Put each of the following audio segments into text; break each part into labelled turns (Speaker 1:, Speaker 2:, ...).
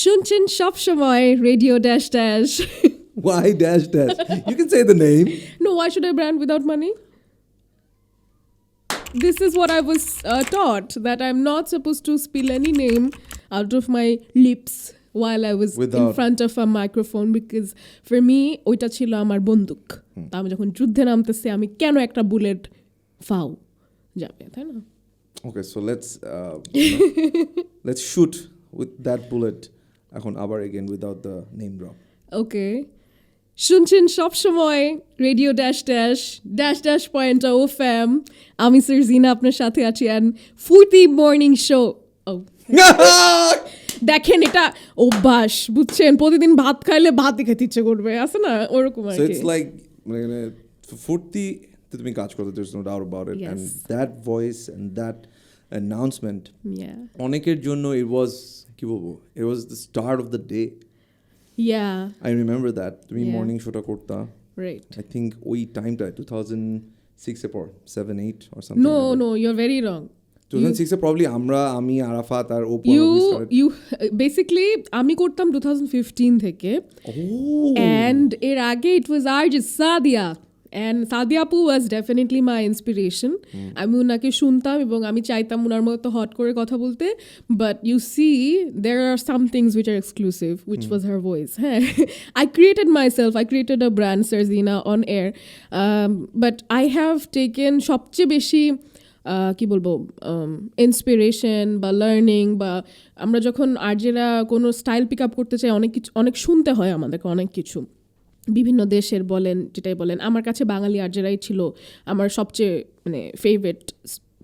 Speaker 1: শুনছেন সব সময় radio dash dash
Speaker 2: Why dash dash? You can say the name.
Speaker 1: No, why should I brand without money? This is what I was taught, that I'm not supposed to spill any name out of my lips while I was in front of a microphone, because for me ওইটা ছিল আমার বন্দুক। তা আমি যখন যুদ্ধে নামতেছি আমি কেন একটা বুলেট ফাও যাবে, তাই না?
Speaker 2: Okay, so let's shoot with that bullet এখন আবার again without the name drop.
Speaker 1: Okay. শুনছেন সব সময় radio dash dash dash dash point o FM. আমি সারজিনা আপনার সাথে আছি অ্যান্ড ফুর্তি মর্নিং শো। দেখেন এটা অভ্যাস, বুঝছেন? প্রতিদিন ভাত খাইলে ভাতই খেতে ইচ্ছে করবে, আছে না ওরকম আর কি।
Speaker 2: So it's like ফুর্তি তুমি কাজ করতে, there's no doubt about it.
Speaker 1: Yes.
Speaker 2: And that voice and that announcement, অনেকের জন্য it was কি বলবো, it was the start of the day.
Speaker 1: Yeah,
Speaker 2: I remember that তুমি মর্নিং শোটা করতা,
Speaker 1: right?
Speaker 2: I think ওই টাইমটা 2006 এর পর 7-8 or something.
Speaker 1: No, you're very wrong.
Speaker 2: 2006 A probably আমি আরাফাত আর ওপো
Speaker 1: you basically আমি করতাম 2015 থেকে, and এর আগে it was RJ Sadia, and Sadia Apu was definitely my inspiration. আমি উনাকে শুনতাম এবং আমি চাইতাম উনার মতো হট করে কথা বলতে, but you see there are some things which are exclusive, which was her voice. I created myself, I created a brand Sarzina on air, but I have taken সবচেয়ে বেশি কি বলবো ইন্সপিরেশন বা লার্নিং, বা আমরা যখন আরজেরা কোনো স্টাইল পিক আপ করতে চাই অনেক শুনতে হয় আমাদেরকে, অনেক কিছু বিভিন্ন দেশের বলেন, যেটাই বলেন। আমার কাছে বাঙালি আরজেরাই ছিল আমার সবচেয়ে মানে ফেভারিট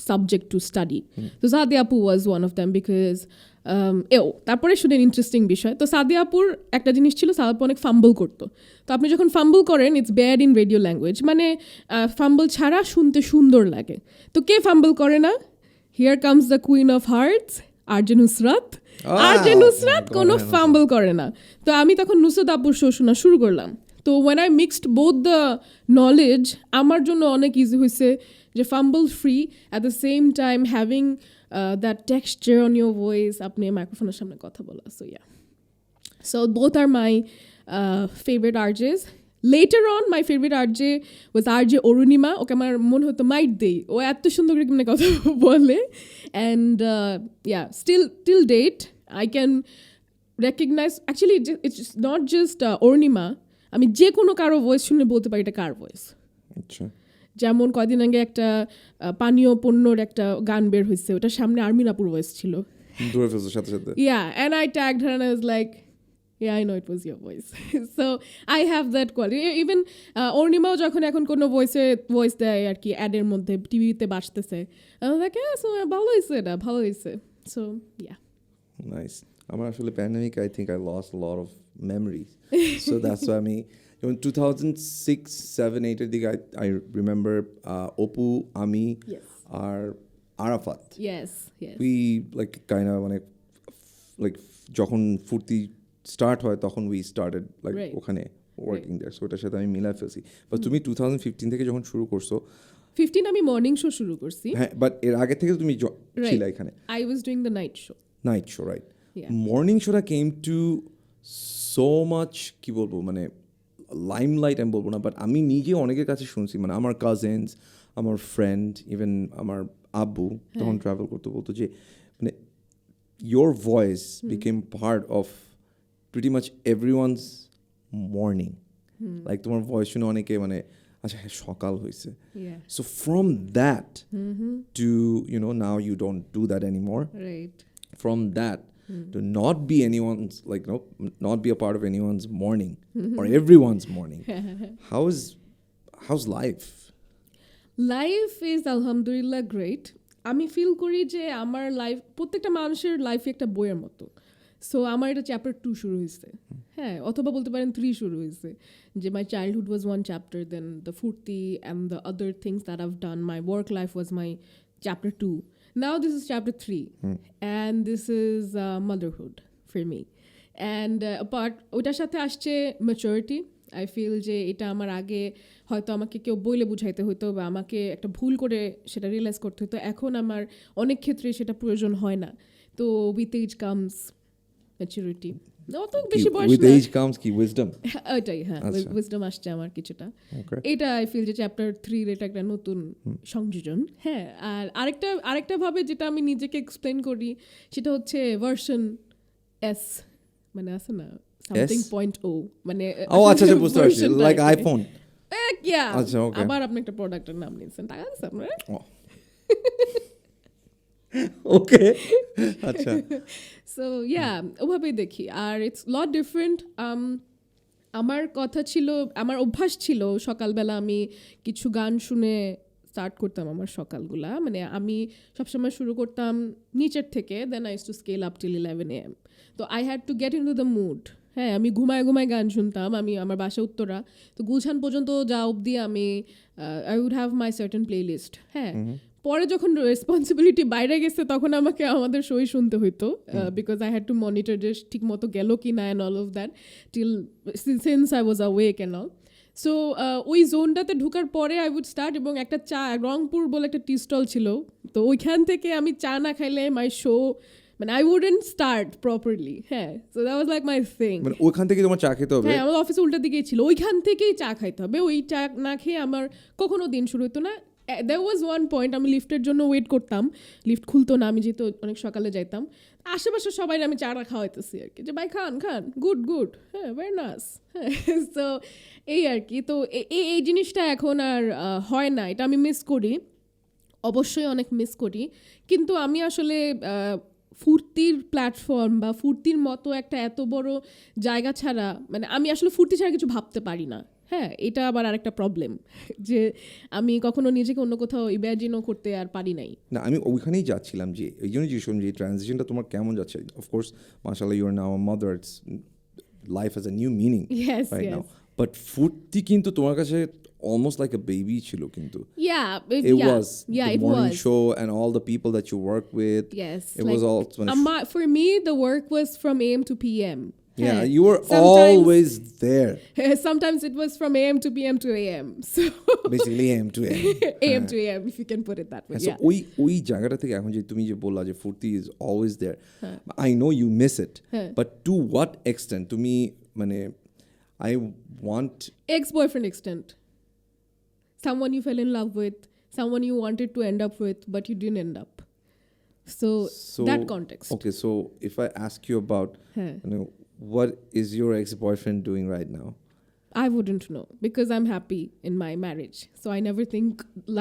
Speaker 1: সাবজেক্ট টু স্টাডি। তো সাদিয়া আপু was one of them, because তারপরে শুনেন ইন্টারেস্টিং বিষয়। তো সাদিয়া আপুর একটা জিনিস ছিল, সাদিয়া আপু অনেক ফাম্বল করতো। তো আপনি যখন ফাম্বল করেন, it's bad in radio language, মানে ফাম্বল ছাড়া শুনতে সুন্দর লাগে। তো কে ফাম্বল করে না? Here comes the queen of hearts, RJ Nusrat. RJ Nusrat কোনো ফাম্বল করে না। তো আমি তখন নুসরাত আপুর শো শোনা শুরু করলাম। তো when I mixed both the knowledge, আমার জন্য অনেক ইজি হয়েছে যে fumble free at the same time having that texture on your voice, apne microphone samne kotha bola. So yeah, so both are my favorite RJs. Later on my favorite RJ was RJ Orunima. Okay, amar mon hoto might dei o etto sundor kore kemne kotha bole, and yeah, still till date I can recognize, actually it's not just Orunima, ami je kono karo voice shunle bolte pari eta kar voice.
Speaker 2: আচ্ছা,
Speaker 1: যেমন কদিন আগে একটা পানীয় পণ্যর একটা গান বের হয়েছে, ওটার সামনে আর্মিন আপুর ভয়েস ছিল। Yeah, and I tagged her and I was like, yeah, I know it was your voice. So I have that quality. Even অর্ণিমাও যখন এখন কোনো ভয়েস দেয় আর কি অ্যাডের মধ্যে, টিভিতে বাজতেছে, ভালো হয়েছে, এটা ভালো হয়েছে। So yeah,
Speaker 2: nice. আমার আসলে pandemic, I think I lost a lot of memories. So that's why in 2006, 7, 8 এর দিকে I remember Opu, Ami, R Arafat.
Speaker 1: Yes.
Speaker 2: We like kind of like যখন ফুর্তি স্টার্ট হয় তখন we started like ওখানে working there. So ওটার সাথে আমি মিলাই ফেলছি। But তুমি 2015 থেকে যখন শুরু করছো,
Speaker 1: 15 আমি মর্নিং শো শুরু করছি।
Speaker 2: হ্যাঁ, বাট এর আগে থেকে তুমি ছিলা এখানে।
Speaker 1: I was doing the night show,
Speaker 2: right? Morning showটা came to so much কি বলবো, মানে লাইমলাইট আমি বলবো না, বাট আমি নিজে অনেকের কাছে শুনছি, মানে আমার কাজিনস, আমার ফ্রেন্ড, ইভেন আমার আব্বু তখন ট্রাভেল করতে বলতো যে মানে your voice became part of pretty much everyone's morning. Like তোমার ভয়েস শুনে অনেকে মানে আচ্ছা সকাল হয়েছে। So from that to now you don't do that anymore.
Speaker 1: Right.
Speaker 2: From that to not be anyone's, like not be a part of anyone's morning or everyone's morning. How's life?
Speaker 1: Life is alhamdulillah great. আমি feel করি যে আমার life, প্রত্যেকটা মানুষের লাইফে একটা বইয়ের মতো। সো আমার এটা চ্যাপ্টার 2 শুরু হয়েছে, হ্যাঁ, অথবা বলতে পারেন 3 শুরু হয়েছে। যে my childhood was one chapter, then the ফুর্তি and the other things that I've done, my work life was my chapter 2. Now this is chapter 3, and this is motherhood for me. And apart ওটার সাথে আসছে maturity. I feel যে এটা আমার আগে হয়তো আমাকে কেউ বইলে বুঝাইতে হতো বা আমাকে একটা ভুল করে সেটা রিয়েলাইজ করতে হতো। এখন আমার অনেক ক্ষেত্রে সেটা প্রয়োজন হয় না। তো with age comes ম্যাচুরিটি। অত বেশি বয়স
Speaker 2: উইথ
Speaker 1: না,
Speaker 2: এজ কামস কি উইজডম।
Speaker 1: ওইটাই, হ্যাঁ, উইজডম আসছে আমার কিছুটা। এটা আই ফিল যে চ্যাপ্টার 3 এটা একটা নতুন সংযোজন। হ্যাঁ, আর আরেকটা ভাবে যেটা আমি নিজেকে এক্সপ্লেন করি সেটা হচ্ছে ভার্সন এস, মানে আছে না সামথিং পয়েন্ট ও, মানে
Speaker 2: ও আচ্ছা আচ্ছা বুঝতে পারছি, লাইক আইফোন।
Speaker 1: আচ্ছা, আবার আপনি একটা প্রোডাক্টের নাম নিয়েছেন, টাকা দিচ্ছেন আপনার।
Speaker 2: ওকে আচ্ছা।
Speaker 1: সো ওভাবেই দেখি। আর ইটস লট ডিফারেন্ট। আমার কথা ছিল, আমার অভ্যাস ছিল সকালবেলা আমি কিছু গান শুনে স্টার্ট করতাম আমার সকালগুলা। মানে আমি সবসময় শুরু করতাম নিচের থেকে, then I use to scale up till 11 AM। তো I had to get into the mood. হ্যাঁ, আমি ঘুমায় গান শুনতাম। আমি আমার বাসা উত্তরা, তো গুলশান পর্যন্ত যা অবধি আমি I would have my certain playlist. হ্যাঁ, পরে যখন রেসপন্সিবিলিটি বাইরে গেছে তখন আমাকে আমাদের শোই শুনতে হইতো, because I had two monitor যে ঠিক মতো গেল কি না and all of that till since I was awake and all. So ওই জোনটাতে ঢুকার পরে আই উড স্টার্ট, এবং একটা চা, রংপুর বলে একটা টি স্টল ছিল, তো ওইখান থেকে আমি চা না খাইলে মাই শো, মানে আই উডেন্ট স্টার্ট প্রপারলি। হ্যাঁ, so that was like my thing.
Speaker 2: মানে ওইখান থেকে তোমার চা খেতে হবে?
Speaker 1: হ্যাঁ, আমার অফিসে উল্টা দিকেই ছিল, ওইখান থেকেই চা খাইতে হবে। ওই চা না খেয়ে আমার কখনো দিন শুরু হতো না। There was one point, আমি লিফটের জন্য ওয়েট করতাম, লিফট খুলতো না, আমি যেহেতু অনেক সকালে যাইতাম, আশেপাশে সবাই আমি চাটা খাওয়াইতেছি আর কি, যে ভাই খান গুড, হ্যাঁ, ভেরি নাইস। হ্যাঁ, সো এই আর কি। তো এই জিনিসটা এখন আর হয় না, এটা আমি মিস করি, অবশ্যই অনেক মিস করি। কিন্তু আমি আসলে ফুর্তির প্ল্যাটফর্ম বা ফুর্তির মতো একটা এত বড় জায়গা ছাড়া, মানে আমি আসলে ফুর্তি ছাড়া কিছু ভাবতে পারি না। হ্যাঁ, এটা আবার আরেকটা প্রবলেম, যে আমি কখনো নিজেকে অন্য কোথাও ইমাজিনও করতে আর পারি নাই।
Speaker 2: না, আমি ওইখানেই যাচ্ছিলাম, যে এই জন্য জিজ্ঞেস করলাম যে ট্রানজিশনটা তোমার কেমন যাচ্ছে। অফকোর্স মাশাআল্লাহ you are now a mother, it's life has a new meaning right now, but Foorti কিন্তু তোমার কাছে almost like a baby chilo kintu. It was the morning show and all the people that you work with.
Speaker 1: Yes,
Speaker 2: it was all
Speaker 1: for me the work was from AM to PM.
Speaker 2: Yeah, you were always there.
Speaker 1: Sometimes it was from AM to PM to AM. So
Speaker 2: basically AM to AM.
Speaker 1: AM to AM, if you can put it that way.
Speaker 2: So ওই জায়গাটা থেকে এখন যে তুমি যে বললা যে ফুর্তি is always there, I know you miss it, but to what extent? তুমি মানে I want
Speaker 1: ex-boyfriend extent. Someone you fell in love with, someone you wanted to end up with, but you didn't end up. So that context.
Speaker 2: Okay, so if I ask you about, what is your ex-boyfriend doing right now?
Speaker 1: I wouldn't know, because I'm happy in my marriage. So I never think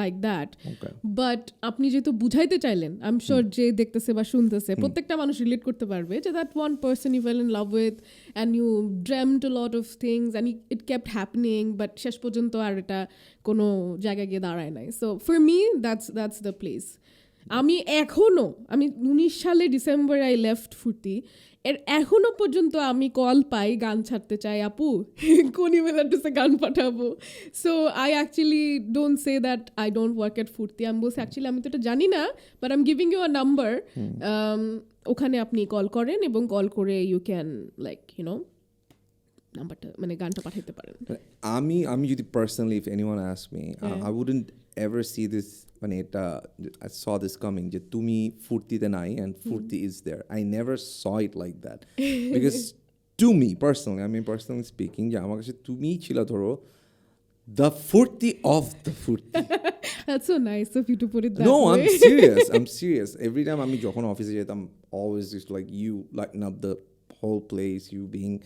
Speaker 1: like that.
Speaker 2: Okay.
Speaker 1: But আপনি যেহেতু বুঝাইতে চাইলেন, I'm sure যে দেখতেছে বা শুনতেছে প্রত্যেকটা মানুষ রিলেট করতে পারবে, যে that one person you fell in love with and you dreamt a lot of things and it kept happening, but শেষ পর্যন্ত আর এটা কোনো জায়গায় গিয়ে দাঁড়ায় নাই. So for me that's the place. আমি 19 সালে ডিসেম্বরে I left ফুর্তি, এখনো পর্যন্ত আমি কল পাই, গান ছাড়তে চাই আপু, কোন ইমেল অ্যাড্রেসে গান পাঠাবো। So I actually don't say that I don't work at Foorti, আমি বলছি অ্যাকচুয়ালি আমি তো এটা জানি না, but I am giving you a number, ওখানে আপনি কল করেন এবং কল করে ইউ ক্যান লাইক নাম্বারটা, মানে গানটা পাঠাইতে পারেন।
Speaker 2: আমি যদি personally, if anyone ask me, I wouldn't ever see this, মানে এটা I saw this coming, যে তুমি ফুর্তিতে নাই and ফুর্তি is there. I never saw it like that. Because to me personally, I mean personally speaking, যে আমার কাছে তুমি ছিল ধরো the ফুর্তি of the ফুর্তি.
Speaker 1: That's so nice of you to put it that
Speaker 2: no,
Speaker 1: way.
Speaker 2: I'm serious. Every time আমি যখন অফিসে যেতাম, always just like you lighten up the whole place, you being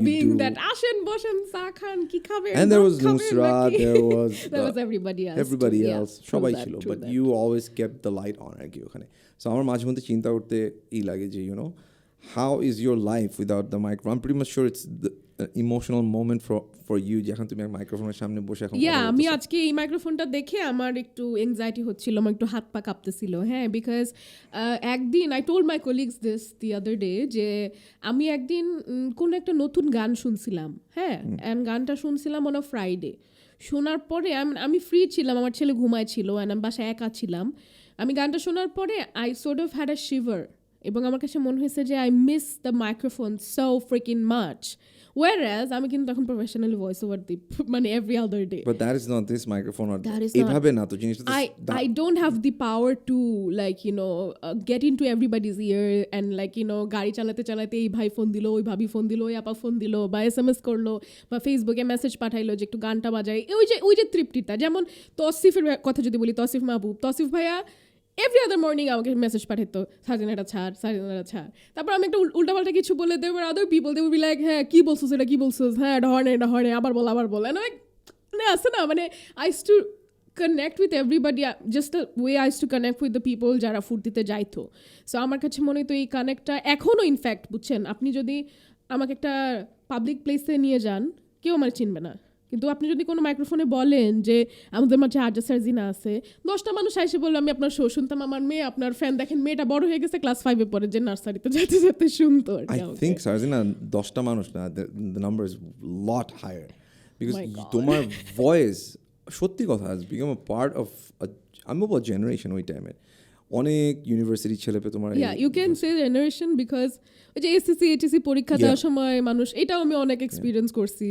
Speaker 1: being that আসেন বসেন চা খান কি খাবেন,
Speaker 2: and there was Nusrat, there was
Speaker 1: everybody else
Speaker 2: সবাই ছিল, but you always kept the light on আর কি ওখানে। সো আমার মাঝে মধ্যে চিন্তা করতে লাগে যে how is your life without the microphone? I'm pretty much sure it's the emotional moment for you যখন তুমি মাইক্রোফোনের সামনে বসে এখন
Speaker 1: আমি আজকে এই মাইক্রোফোনটা দেখে আমার একটু এনজাইটি হচ্ছিল, আমার একটু হাত পা কাঁপতেছিল। হ্যাঁ, বিকজ একদিন I told my colleagues this the other day, যে আমি একদিন কোনো একটা নতুন গান শুনছিলাম, হ্যাঁ, অ্যান্ড গানটা শুনছিলাম অন আ ফ্রাইডে। শোনার পরে আমি ফ্রি ছিলাম, আমার ছেলে ঘুমায় ছিল, অ্যান্ড আমি বাসায় একা ছিলাম। আমি গানটা শোনার পরে I sort of had a shiver, এবং আমার কাছে মনে হয়েছে যে I miss the microphone so freaking much whereas আমি কিন্তু এখন প্রফেশনালি ভয়েস ওভার দিই মানে every other day
Speaker 2: but that is not this microphone or
Speaker 1: That is
Speaker 2: এভাবে না তো জিনিসটা
Speaker 1: I don't have the power to like get into everybody's ear and like গাড়ি চালাতে চালাতে এই ভাই ফোন দিল ওই ভাবি ফোন দিল ওই আপা ফোন দিল বা SMS করলো বা ফেসবুকে মেসেজ পাঠাইলো যে একটু গানটা বাজাই ওই যে তৃপ্তিটা যেমন তসিফের কথা যদি বলি তসিফ মাহবুব তসিফ ভাইয়া এভরি আদার মর্নিং আমাকে মেসেজ পাঠাতো সার্জিনাটা ছাড় তারপর আমি একটা উল্টাপাল্টা কিছু বলে দেবো আদার পিপল দেবো বি লাইক হ্যাঁ কী বলছিস এটা কী বলছিস হ্যাঁ এটা হয় না আবার বল মানে আসে না মানে I use two connect with everybody just the way I used to connect with the people যারা ফুর্তিতে যাইতো সো আমার কাছে মনে হতো এই কানেক্টটা এখনও ইনফ্যাক্ট বুঝছেন আপনি যদি আমাকে একটা পাবলিক প্লেসে নিয়ে যান কেউ আমার চিনবে না কিন্তু আপনি যদি কোনো মাইক্রোফোনে বলেন যে আমাদের মাঝে আর্জা সার্জিনা আছে 10টা মানুষ এসে বললো আমি আপনার শো শুনতাম আমার মেয়ে আপনার ফ্যান দেখেন মেয়েটা বড় হয়ে গেছে ক্লাস 5-এ পড়ে যে নার্সারিতে যেতে যেতে শুনতো
Speaker 2: I think সার্জিনা 10টা মানুষ না the number is lot higher because তোমার ভয়েস সত্যি কথা has become a part of I'm about generation ওই টাইমে অনেক ইউনিভার্সিটি ছেলেপে তোমার
Speaker 1: you can say generation because ওই যে এসএসসি এইচএসসি পরীক্ষা দেওয়ার সময় মানুষ এটাও আমি অনেক এক্সপিরিয়েন্স করছি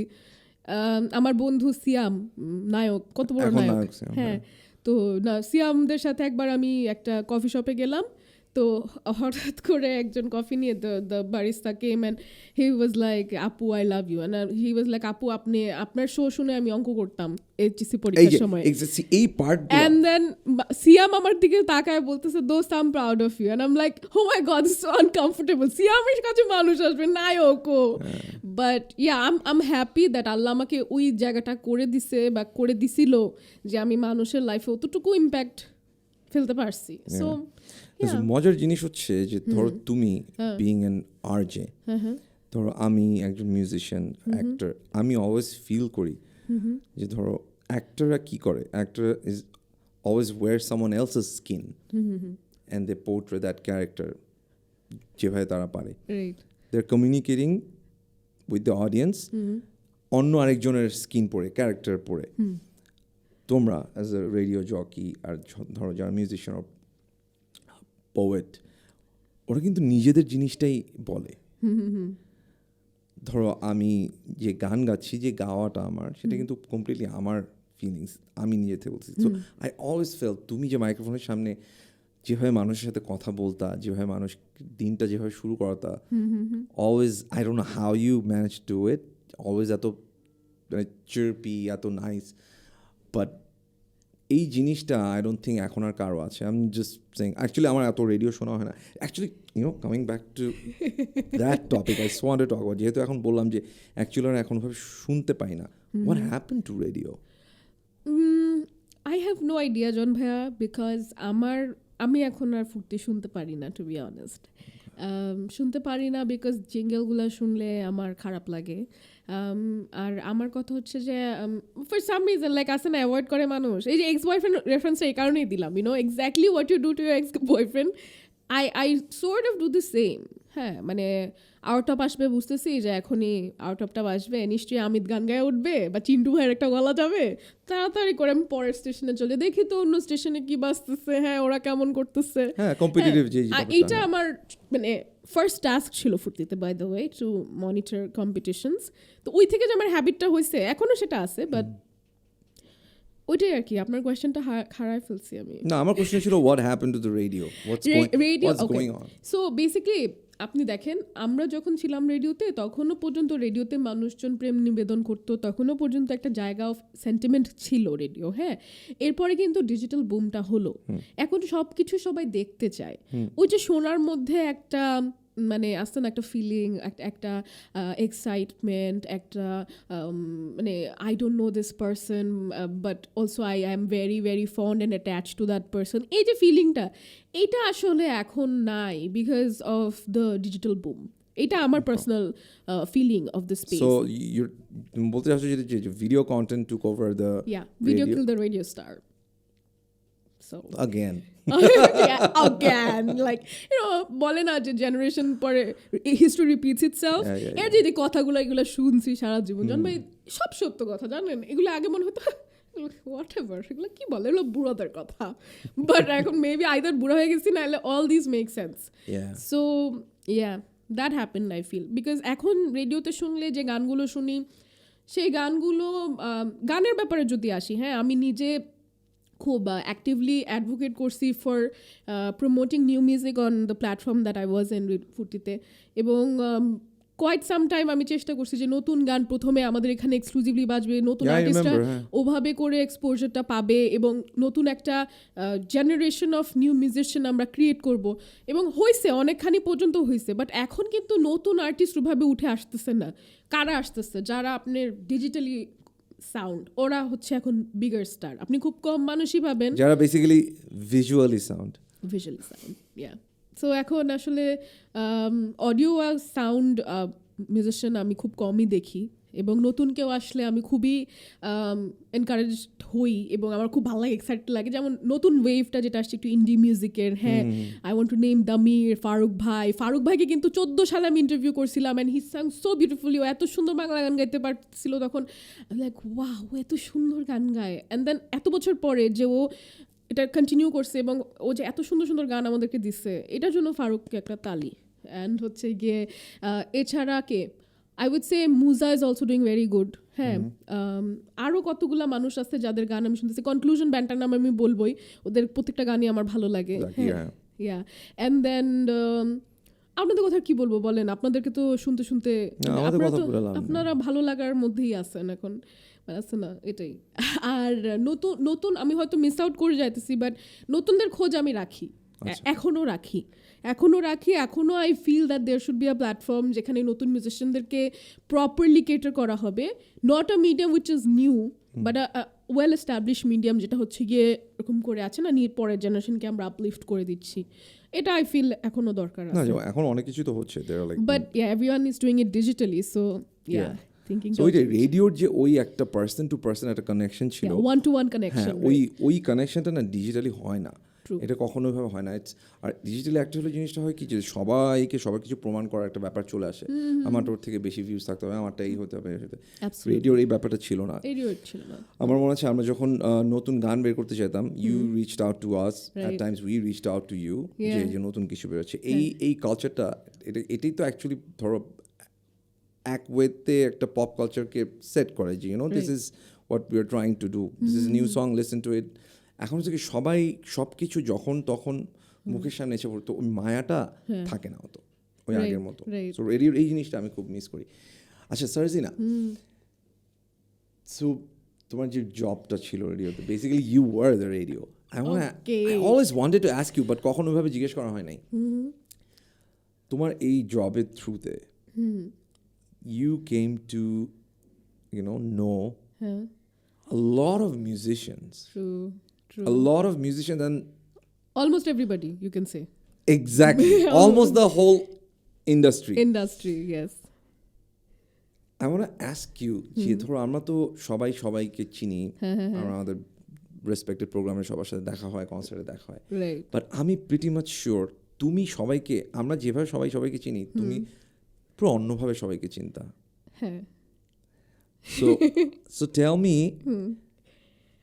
Speaker 1: আমার বন্ধু সিয়াম নায়ক কত বড় নায়ক হ্যাঁ তো না সিয়ামদের সাথে একবার আমি একটা কফি শপে গেলাম তো হঠাৎ করে একজন কফি নিয়ে the barista came and he was like আপু I love you and he was like আপু আপনি আপনার শো শুনে আমি অঙ্ক করতাম এইচএসসি পরীক্ষার সময়
Speaker 2: এই পার্ট
Speaker 1: অ্যান্ড দেন সিয়াম আমার দিকে তাকায় বলতেছে দোস্ত I am proud of you and I am like oh my god it's so uncomfortable সিয়ামের কাছে মানুষ আসবে নায়ক ও but yeah I am happy that আল্লাহ আমাকে ওই জায়গাটা করে দিছে বা করে দিছিল যে আমি মানুষের লাইফে অতটুকু ইম্প্যাক্ট ফেলতে পারছি সো
Speaker 2: মজার জিনিস হচ্ছে যে ধরো তুমি বিং অ্যান আরজে ধরো আমি একজন মিউজিশিয়ান অ্যাক্টর আমি অলওয়েজ ফিল করি যে ধরো অ্যাক্টররা কি করে actor is always wear someone else's skin and they portray that character যেভাবে তারা পারে they are communicating with the audience অন্য আরেকজনের স্কিন পরে ক্যারেক্টার পরে তোমরা অ্যাজ এ রেডিও জকি আর ধরো যারা মিউজিশিয়ান পোয়েট ওরা কিন্তু নিজেদের জিনিসটাই বলে ধরো আমি যে গান গাচ্ছি যে গাওয়াটা আমার সেটা কিন্তু কমপ্লিটলি আমার ফিলিংস আমি নিজে থেকে বলছি সো আই অলওয়েজ ফেল তুমি যে মাইক্রোফোনের সামনে যেভাবে মানুষের সাথে কথা বলতা যেভাবে মানুষ দিনটা যেভাবে শুরু করাতা always I don't know how you manage to it always এত মানে চিরপি এত নাইস বাট এই জিনিসটা আই ডোন্ট থিঙ্ক এখন আর কারো আছে I am just saying actually আমার এত রেডিও শোনা হয় না actually coming back to that topic I want to talk about যেহেতু এখন বললাম যে অ্যাকচুয়ালি আর এখনভাবে শুনতে পাই না what happen to radio
Speaker 1: I have no idea John ভাইয়া বিকজ আমি এখন আর ফুর্তি শুনতে পারি না টু বি অনেস্ট শুনতে পারি না বিকজ জিঙ্গেলগুলো শুনলে আমার খারাপ লাগে আর আমার কথা হচ্ছে যে ফর সাম রিজন লাইক আসে না অ্যাভয়েড করে মানুষ এই যে এক্স বয়ফ্রেন্ড রেফারেন্সটা এই কারণেই দিলাম exactly what you do to your ex boyfriend I sort of do the same হ্যাঁ মানে আউট অফ আসবে বুঝতেছি যে এখনই আউট অফটা আসবে নিশ্চয়ই আমিত গান গায়ে উঠবে বা চিন্টু ভাইয়ের একটা গলা যাবে তাড়াতাড়ি করে আমি পরের স্টেশনে চলে দেখি তো অন্য স্টেশনে কি বাজতেছে হ্যাঁ ওরা কেমন করতেছে এইটা আমার মানে ফার্স্ট টাস্ক ছিল ফুর্তিতে by the way to monitor competitions তো ওই থেকে যে আমার হ্যাবিটটা হয়েছে এখনও সেটা আছে বাট ওইটাই আর কি আপনার কোয়েশ্চেনটা হারায় ফেলছি আমি
Speaker 2: না আমার কোয়েশ্চেন ছিল what happened to the radio what's going on
Speaker 1: so basically আপনি দেখেন আমরা যখন ছিলাম রেডিওতে তখনও পর্যন্ত রেডিওতে মানুষজন প্রেম নিবেদন করতো তখনও পর্যন্ত একটা জায়গা অফ সেন্টিমেন্ট ছিল রেডিও হ্যাঁ এরপরে কিন্তু ডিজিটাল বুমটা হলো এখন সব কিছু সবাই দেখতে চায় ওই যে শোনার মধ্যে একটা মানে আসতে না একটা ফিলিং একটা এক্সাইটমেন্ট একটা মানে I don't know this person but also I am very very fond and attach to that person এই যে ফিলিংটা এটা আসলে এখন নাই because of the digital boom এটা আমার personal feeling of the space
Speaker 2: so you বলতে চাচ্ছ যে video content took over the
Speaker 1: video kill the radio star So
Speaker 2: again
Speaker 1: like বলে না যে জেনারেশন পরে হিস্ট্রি রিপিটস ইটসেলফ এর যদি কথাগুলো এগুলো শুনছি সারা জীবন জন ভাই সব সত্য কথা জানেন এগুলো আগে মনে হতো হোয়াটএভার, এগুলো কি বলে, এগুলো বুড়োদের কথা। বাট এখন মেবি আইদার বুড়ো হয়ে গেছি, নাহলে all this make sense. So yeah, that happen I feel, because এখন রেডিওতে শুনলে যে গানগুলো শুনি, সেই গানগুলো, গানের ব্যাপারে যদি আসি, হ্যাঁ, আমি নিজে খুব অ্যাক্টিভলি অ্যাডভোকেট করছি for promoting new music on the platform that I was in ফুর্তিতে, এবং কোয়াইট সাম টাইম আমি চেষ্টা করছি যে নতুন গান প্রথমে আমাদের এখানে এক্সক্লুসিভলি বাজবে, নতুন আর্টিস্টরা ওভাবে করে এক্সপোজারটা পাবে, এবং নতুন একটা জেনারেশন অফ নিউ মিউজিশিয়ান আমরা ক্রিয়েট করব, এবং হয়েছে অনেকখানি পর্যন্ত হয়েছে। বাট এখন কিন্তু নতুন আর্টিস্ট ওভাবে উঠে আসতেছে না। কারা আসতেছে? যারা আপনার ডিজিটালি সাউন্ড, ওরা হচ্ছে এখন বিগার স্টার। আপনি খুব কম মানুষই পাবেন
Speaker 2: যারা বেসিক্যালি ভিজুয়ালি সাউন্ড,
Speaker 1: ইয়া। সো এখন আসলে অডিও আর সাউন্ড মিউজিশিয়ান আমি খুব কমই দেখি, এবং নতুন কেউ আসলে আমি খুবই এনকারেজড হই, এবং আমার খুব ভালো লাগে, এক্সাইটেড লাগে। যেমন নতুন ওয়েভটা যেটা আসছে একটু ইন্ডি মিউজিকের, হ্যাঁ, আই ওয়ান্ট টু নেম দামির, ফারুক ভাইকে কিন্তু 14 সালে আমি ইন্টারভিউ করছিলাম, and he sang so beautifully. ও এত সুন্দর বাংলা গান গাইতে পারছিল তখন, লাইক ওয়াও, ও এত সুন্দর গান গায়। অ্যান্ড দেন এত বছর পরে যে ও এটা কন্টিনিউ করছে, এবং ও যে এত সুন্দর সুন্দর গান আমাদেরকে দিচ্ছে, এটার জন্য ফারুককে একটা তালি। অ্যান্ড হচ্ছে গিয়ে এছাড়া কে, I would say Muza is also doing very good. হ্যাঁ, আরও কতগুলো মানুষ আছে যাদের গান আমি শুনতেছি। কনক্লুশন ব্যান্ডটার নাম আমি বলবোই, ওদের প্রত্যেকটা গানই আমার ভালো লাগে। হ্যাঁ, ইয়া। অ্যান্ড দেন আপনাদের কথা কি বলবো বলেন, আপনাদেরকে তো শুনতে শুনতে আপনারা ভালো লাগার মধ্যেই আছেন এখন, আছে না, এটাই। আর নতুন নতুন আমি হয়তো মিস আউট করে যাইতেছি, বাট নতুনদের খোঁজ আমি রাখি, এখনও রাখি। এখনও I feel that there should be a platform যেখানে নতুন মিউজিশিয়ানদেরকে প্রপারলি কেটার করা হবে, not a medium which is new, but a well establish medium, যেটা হচ্ছে গিয়ে এরকম করে আছে না, পরের জেনারেশনকে আমরা আপলিফট করে দিচ্ছি। এটা আই ফিল এখনো দরকার আছে।
Speaker 2: এখন অনেক কিছু তো হচ্ছে,
Speaker 1: but everyone is doing it digitally, so yeah.
Speaker 2: রেডিওর যে ওই একটা পার্সন টু পার্সন একটা কানেকশন ছিল,
Speaker 1: ওয়ান টু ওয়ান কানেকশন,
Speaker 2: ওই কানেকশনটা না ডিজিটালি হয় না, এটা কখনোই ভাবে হয় না। আর ডিজিটালি অ্যাকচুয়ালি জিনিসটা হয় কি, যে সবাইকে সবার কিছু প্রমাণ করার একটা ব্যাপার চলে আসে, আমার ওর থেকে বেশি ভিউজ থাকতে হবে, আমারটা এই হতে হবে। রেডিওর এই ব্যাপারটা ছিল না। আমার মনে আছে আমরা যখন নতুন গান বের করতে চাইতাম, you reached out to us, at times we reached out to you, যে নতুন কিছু বেরোচ্ছে। এই কালচারটা, এটাই তো অ্যাকচুয়ালি ধরো এক ওয়েতে একটা পপ কালচারকে সেট করে, যে this is what we are trying to do, this is new song, listen to it. এখন থেকে সবাই সব কিছু যখন তখন মুখের সামনে এসে পড়তো, ওই মায়াটা থাকে না অত ওই আগের মতো। সো রেডিওর এই জিনিসটা আমি খুব মিস করি। আচ্ছা সার্জিনা, সো তোমার যে জবটা ছিল রেডিওতে, basically you were the radio. I always wanted to ask you, but কখনো ওইভাবে জিজ্ঞেস করা হয় নাই। তোমার এই জবের থ্রুতে you came to know a lot of musicians. True. A lot of musicians, and
Speaker 1: almost everybody, you can say.
Speaker 2: Exactly. Almost the whole industry,
Speaker 1: yes.
Speaker 2: I want to ask you, যে ধরো আমরা তো সবাইকে চিনি, আমাদের রেসপেক্টেড প্রোগ্রামে সবার সাথে দেখা হয়, কনসার্টে দেখা হয়, বাট আমি প্রিটি মাচ শিওর তুমি সবাইকে, আমরা যেভাবে সবাইকে চিনি, তুমি পুরো অন্যভাবে সবাইকে চিন্তা।
Speaker 1: হ্যাঁ।
Speaker 2: So tell me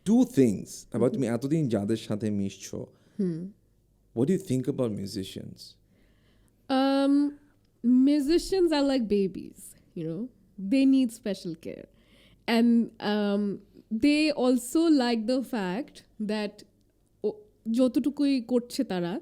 Speaker 2: two things about তুমি এতদিন যাদের সাথে মিশছো, what do you think about musicians?
Speaker 1: Musicians are like babies, they need special care, and they also like the fact that যতটুকুই করছে তারা,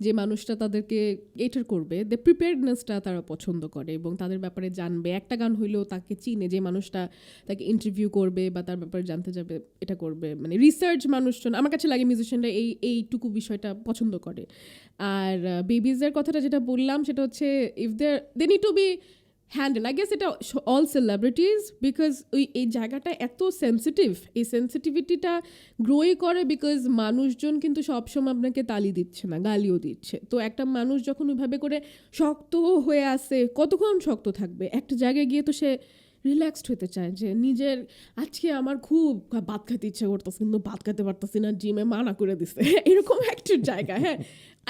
Speaker 1: যে মানুষটা তাদেরকে এটার করবে, দ্য প্রিপেয়ারনেসটা তারা পছন্দ করে এবং তাদের ব্যাপারে জানবে। একটা গান হইলেও তাকে চিনে, যে মানুষটা তাকে ইন্টারভিউ করবে বা তার ব্যাপারে জানতে যাবে, এটা করবে, মানে রিসার্চ মানুষজন। আমার কাছে লাগে মিউজিশিয়ানরা এইটুকু বিষয়টা পছন্দ করে। আর বেবিজের কথাটা যেটা বললাম, সেটা হচ্ছে if they need to be handle, I guess এটা অল সেলিব্রিটিজ, বিকজ এই জায়গাটা এত সেন্সিটিভ, এই সেন্সিটিভিটিটা গ্রোই করে বিকজ মানুষজন কিন্তু সবসময় আপনাকে তালি দিচ্ছে না, গালিও দিচ্ছে। তো একটা মানুষ যখন ওইভাবে করে শক্ত হয়ে আসে, কতক্ষণ শক্ত থাকবে? একটা জায়গায় গিয়ে তো সে রিল্যাক্সড হতে চায়, যে নিজের আজকে আমার খুব ভাত খেতে ইচ্ছে করতেছে কিন্তু ভাত খেতে পারতেছি না, জিমে মানা করে দিচ্ছে, এরকম একটা জায়গা। হ্যাঁ,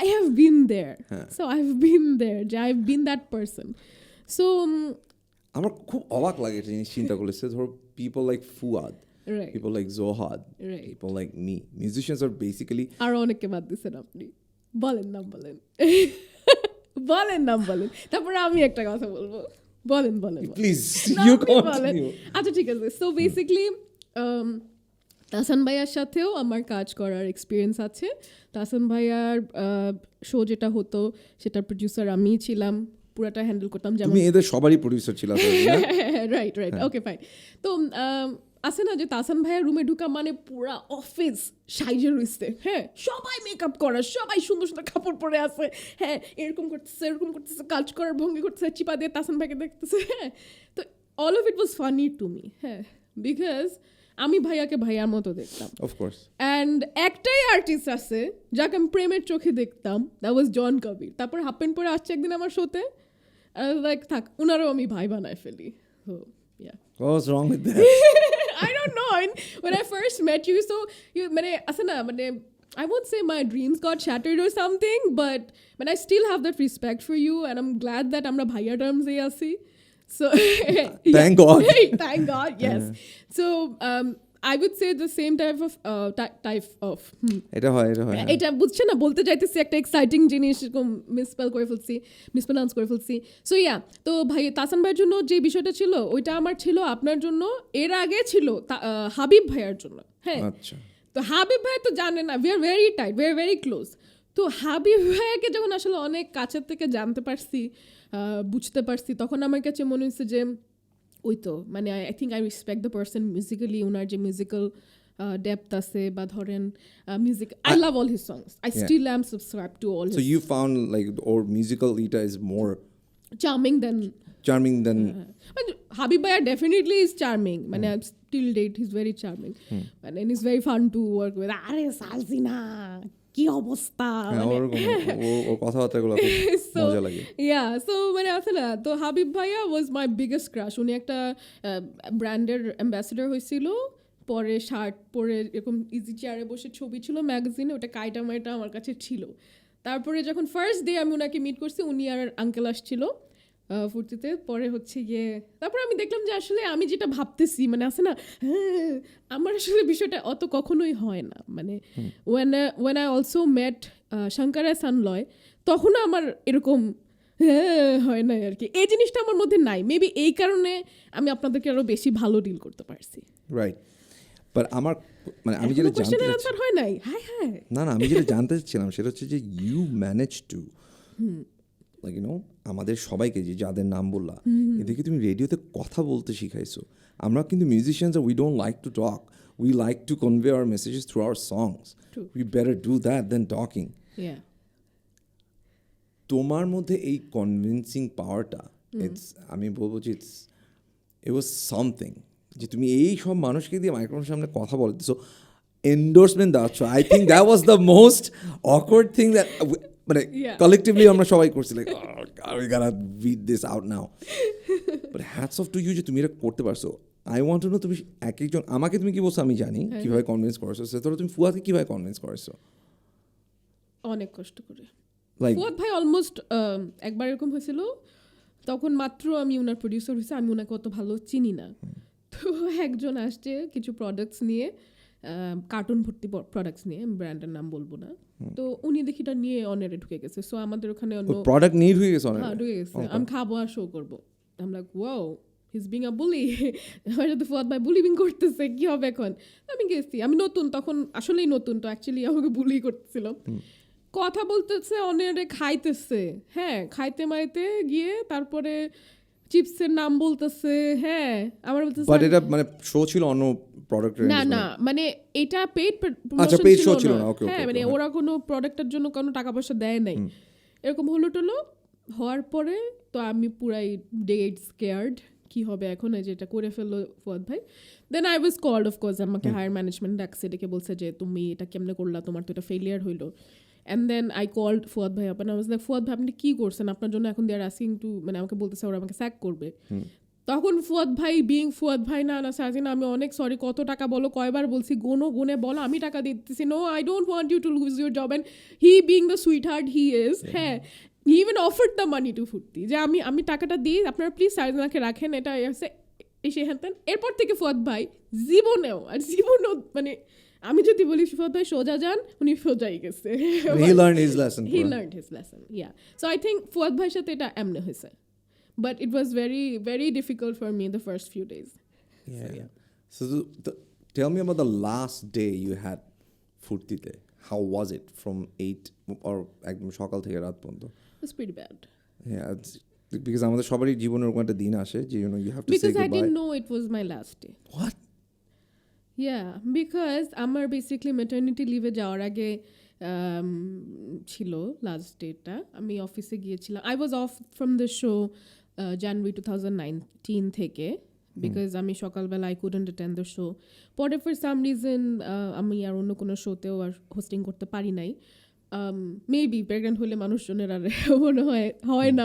Speaker 1: I have been there, so I have been there, যে I have been that person. So
Speaker 2: আমার খুব অবাক লাগে এটা জিনিস চিন্তা করলে, ধরো people like Fuad,
Speaker 1: Right.
Speaker 2: people like Zohad,
Speaker 1: Right.
Speaker 2: people like me. Musicians are basically
Speaker 1: আর অনেককে বাদ দিচ্ছেন আপনি, বলেন নাম বলেন বলেন নাম বলেন, তারপরে আমি একটা কথা বলবো, বলেন বলেন বলেন।
Speaker 2: please
Speaker 1: না,
Speaker 2: you
Speaker 1: আপনি বলেন।
Speaker 2: continue.
Speaker 1: আচ্ছা ঠিক আছে, সো বেসিক্যালি তাহসান ভাইয়ার সাথেও আমার কাজ করার এক্সপিরিয়েন্স আছে। তাহসান ভাইয়ার শো যেটা হতো সেটার প্রডিউসার আমিই ছিলাম, পুরাটা হ্যান্ডেল করতাম। যেমন
Speaker 2: তুমি এদের সবারই প্রোডিউসার ছিল
Speaker 1: রাইট রাইট, ওকে ফাইন। তো আছে না যে তাহসান ভাইয়ার রুমে ঢুকা মানে পুরা অফিস সাইজে রয়েছে, হ্যাঁ, সবাই মেকআপ করা, সবাই সুন্দর সুন্দর কাপড় পরে আছে, হ্যাঁ, এরকম করতেছে এরকম করতেছে, কাজ করার ভঙ্গি করতেছে, চিপা দিয়ে তাহসান ভাইকে দেখতেছে, হ্যাঁ। তো all of it was funny to me, হ্যাঁ, বিকজ আমি ভাইয়াকে ভাইয়ার মতো দেখতাম।
Speaker 2: অফকোর্স।
Speaker 1: অ্যান্ড একটাই আর্টিস্ট আছে যাকে আমি প্রেমের চোখে দেখতাম, দ্যাট ওয়াজ জন কবির। তারপর হাফ প্যান্ট পরে আসছে একদিন আমার শোতে, লাইক থাক, উনারও আমি ভাই বানায় ফেলি। So yeah.
Speaker 2: What's wrong with that?
Speaker 1: I don't know. And when I first met you, so you, I won't say my dreams got shattered or something, but I still have that respect for you, and I'm glad that amra bhaiya terms e achi. So
Speaker 2: Thank God.
Speaker 1: Thank God, yes. So I would say the same type of
Speaker 2: এটা হয়
Speaker 1: এটা বুঝছে না, বলতে চাইতেছি একটা exciting জিনিস মিসপ্রোনাউন্স করে ফেলছি। সো ইয়া, তো ভাই তাহসান ভাইয়ের জন্য যে বিষয়টা ছিল ওইটা আমার ছিল আপনার জন্য, এর আগে ছিল হাবিব ভাইয়ার জন্য, হ্যাঁ।
Speaker 2: আচ্ছা।
Speaker 1: তো হাবিব ভাই তো জানেন না, we are very tight, we are very close. তো হাবিব ভাইয়াকে যখন আসলে অনেক কাছের থেকে জানতে পারছি, বুঝতে পারছি, তখন আমার কাছে মনে হচ্ছে যে ওই তো মানে I think I respect the person musically, ওনার যে মিউজিক্যাল ডেপথ আছে, বা ধরেন music, I love all his songs, I still am subscribe to all his.
Speaker 2: So you found like or musical Ita is more
Speaker 1: charming than Habib Bhaiya definitely is charming, মানে till date he's very charming, and he's very fun to work with. আরে সালজিনা কি অবস্থা,
Speaker 2: ও কথাবার্তাগুলো খুব মজা লাগে।
Speaker 1: ইয়া, so মানে আসলে তো হাবিব ভাইয়া ওয়াজ মাই বিগেস্ট ক্রাশ। উনি একটা ব্র্যান্ডের অ্যাম্বাসেডর হয়েছিল, পরে শার্ট পরে এরকম ইজি চেয়ারে বসে ছবি ছিল ম্যাগাজিনে, ওটা কাইটা মাইটা আমার কাছে ছিল। তারপরে যখন ফার্স্ট ডে আমি ওনাকে মিট করছি, উনি আর আঙ্কেল আসছিল ফুর্তিতে, পরে হচ্ছে গিয়ে তারপর আমি দেখলাম যে আসলে আমি যেটা ভাবতেছি মানে আছে না, আমার আসলে বিষয়টা অত কখনোই হয় না। মানে when I also met Shankar সানলয়, তখনও আমার এরকম হয় না আর কি, এই জিনিসটা আমার মধ্যে নাই। মেবি এই কারণে আমি আপনাদেরকে আরো বেশি ভালো ডিল করতে পারছি।
Speaker 2: রাইট, বাট আমার মানে আমি যেটা জানতে
Speaker 1: আনসার হয় নাই,
Speaker 2: না আমি যেটা জানতে চাচ্ছিলাম সেটা হচ্ছে যে you manage to like you know আমাদের সবাইকে যে যাদের নাম বললা, এদেরকে তুমি রেডিওতে কথা বলতে শিখাইছো। আমরা কিন্তু musicians we don't like to talk, we like to convey our messages through our songs. We better do that then talking. তোমার মধ্যে এই কনভিন্সিং পাওয়ারটা, আমি বলবো যে ইট ওয়াজ সামথিং, যে তুমি এই সব মানুষকে দিয়ে মাইক্রোফোনের সামনে কথা বলে দিছো, এন্ডোর্সমেন্ট দাচ্ছ। I think that was the most awkward thing that মানে কালেকটিভলি আমরা সবাই করছি, like we gotta beat this out now. But hats off to you যে তুমি এটা করতে পারছো। I want to know তুমি এক একজন, আমাকে তুমি কি বলছো আমি জানি কিভাবে কনভিন্স করেছো, সেটা তুমি ফুয়াদকে কিভাবে কনভিন্স করেছো?
Speaker 1: অনেক কষ্ট করে। ফুয়াদ ভাই অলমোস্ট একবার এরকম হয়েছিল, তখন মাত্র আমি ওনার প্রডিউসার হয়েছে, আমি ওনাকে অত ভালো চিনি না। তো একজন আসছে কিছু প্রোডাক্টস নিয়ে, কার্টুন ভর্তি প্রোডাক্টস নিয়ে, ব্র্যান্ডের নাম বলবো না। তো উনি দেখিটা নিয়ে অনেরে ঢুকে গেছে। সো আমাদের ওখানে অন্য
Speaker 2: প্রোডাক্ট নিয়ে ঢুকে গেছে,
Speaker 1: হ্যাঁ ঢুকে গেছে, আমি খাবো আর শো করবো। আমরা ওয়াও হিজ বিং আ বুলি, আমার সাথে ফুয়াদ ভাই বুলিং করতেছে, কি হবে এখন। আমি গেছি, আমি নতুন, তখন আসলেই নতুন, তো অ্যাকচুয়ালি আমাকে বুলি করতেছিল, কথা বলতেছে, অনেরে খাইতেছে, হ্যাঁ, খাইতে মাইতে গিয়ে তারপরে চিপসের নাম বলতেছে, হ্যাঁ, আমার বলতেছে
Speaker 2: বাট এটা মানে শো ছিল অন্য প্রোডাক্টের,
Speaker 1: না মানে এটা পেইড
Speaker 2: শো ছিল না। ওকে,
Speaker 1: হ্যাঁ, মানে ওরা কোনো প্রোডাক্টের জন্য কোনো টাকা পয়সা দেয় নাই, এরকম হলো টলো হওয়ার পরে তো আমি পুরাই ডেড স্কেয়ার্ড, কি হবে এখন, এই যেটা করে ফেললো ফুয়াদ ভাই। Then I was called, of course আমাকে হায়ার ম্যানেজমেন্ট ডাকছে, ডেকে বলছে যে তুমি এটা কেমনে করলা, তোমার তো এটা ফেলিয়ার হইলো। And then I called Fuad ভাই up, I was like Fuad ভাই আপনি কী করছেন, আপনার জন্য এখন দে আর আস্কিং টু, মানে আমাকে বলতেছে ওরা আমাকে স্যাক করবে। তখন ফুয়াদ ভাই বিং ফুয়াদ ভাই, না সার্জিনা আমি অনেক সরি, কত টাকা বলো, কয়বার বলছি, গুনে বলো, আমি টাকা দিতেছি, no I don't want you to lose your job. And he being the sweetheart he is, হ্যাঁ, he even offered the money to Foorti, যে আমি টাকাটা দিই, আপনারা প্লিজ সার্জিনাকে রাখেন, এটা এসে হ্যান এরপর থেকে ফুয়াদ ভাই জীবনেও মানে আমি যদি বলি ফুয়াদ ভাই সোজা যান, উনি সোজাই গেছে।
Speaker 2: He learned his lesson.
Speaker 1: He learned his lesson, yeah. So I think Fuad ভাইয়ের সাথে এটা এমনে হয়েছে, but it was very very difficult for me the first few days.
Speaker 2: Yeah. So tell me about the last day you had Foortite. How was it from 8 or একদম সকাল থেকে রাত পর্যন্ত?
Speaker 1: It was pretty bad.
Speaker 2: Yeah, because আমাদের সবারই জীবনের ওরকম একটা দিন আসে যে you have to say goodbye.
Speaker 1: Because I didn't know it was my last day.
Speaker 2: What?
Speaker 1: Yeah, because আমার বেসিক্যালি ম্যাটারনিটি লিভে যাওয়ার আগে ছিল লাস্ট ডেটটা। আমি অফিসে গিয়েছিলাম, I was off from the show January 2019 থেকে, বিকজ আমি সকালবেলা I couldn't attend the show. পরে ফর সাম রিজন আমি আর অন্য কোনো শোতেও আর হোস্টিং করতে পারি নাই। মেবি প্রেগনেন্ট হলে মানুষজনের আর মনে হয় না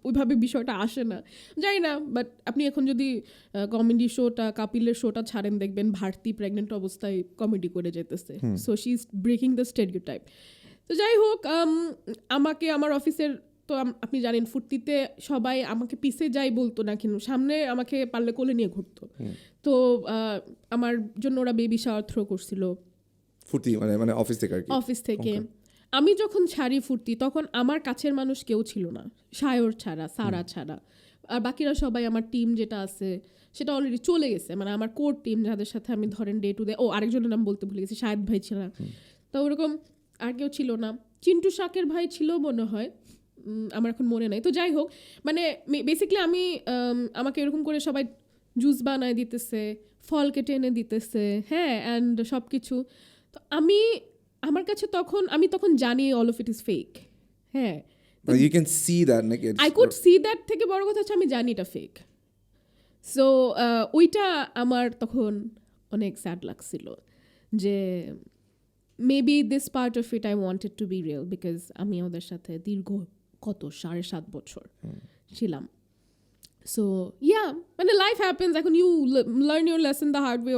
Speaker 1: ওইভাবে বিষয়টা আসে না, জানি না। বাট আপনি এখন যদি কমেডি শোটা কাপিলের শোটা ছাড়েন, দেখবেন ভারতী প্রেগনেন্ট অবস্থায় কমেডি করে যেতেছে। So she is breaking the stereotype. তো যাই হোক, আমাকে আমার অফিসের তো আপনি জানেন ফুর্তিতে সবাই আমাকে পিছে যাই বলতো না, কিন্তু সামনে আমাকে পারলে কোলে নিয়ে ঘুরতো। তো আমার জন্য ওরা বেবি শাওয়ার থ্রো করছিল
Speaker 2: ফুর্তি মানে অফিস থেকে আর কি।
Speaker 1: অফিস থেকে আমি যখন ছাড়ি ফুর্তি, তখন আমার কাছের মানুষ কেউ ছিল না, সায়র ছাড়া, সারা ছাড়া। আর বাকিরা সবাই আমার টিম যেটা আছে সেটা অলরেডি চলে গেছে, মানে আমার কোর টিম যাদের সাথে আমি ধরেন ডে টু ডে, আরেকজনের নাম বলতে ভুলে গেছি, শাহেদ ভাই ছিল না। তো ওরকম আর কেউ ছিল না। চিন্টু শাকের ভাই ছিল মনে হয়, আমার এখন মনে নাই। তো যাই হোক, মানে বেসিক্যালি আমাকে এরকম করে সবাই জুস বানায় দিতেছে, ফল কেটে এনে দিতেছে, হ্যাঁ, অ্যান্ড সব কিছু। তো আমার কাছে আমি তখন জানি all of it is fake, হ্যাঁ।
Speaker 2: You can see that.
Speaker 1: I could see that থেকে বড় কথা হচ্ছে আমি জানি এটা ফেক। সো ওইটা আমার তখন অনেক স্যাড লাগছিল যে maybe this part of it I wanted to be real, because আমি ওদের সাথে দীর্ঘ 7.5 বছর ছিলাম। সো ইয়া, মানে লাইফ হ্যাপেন্স। এখন you learn your lesson the hard way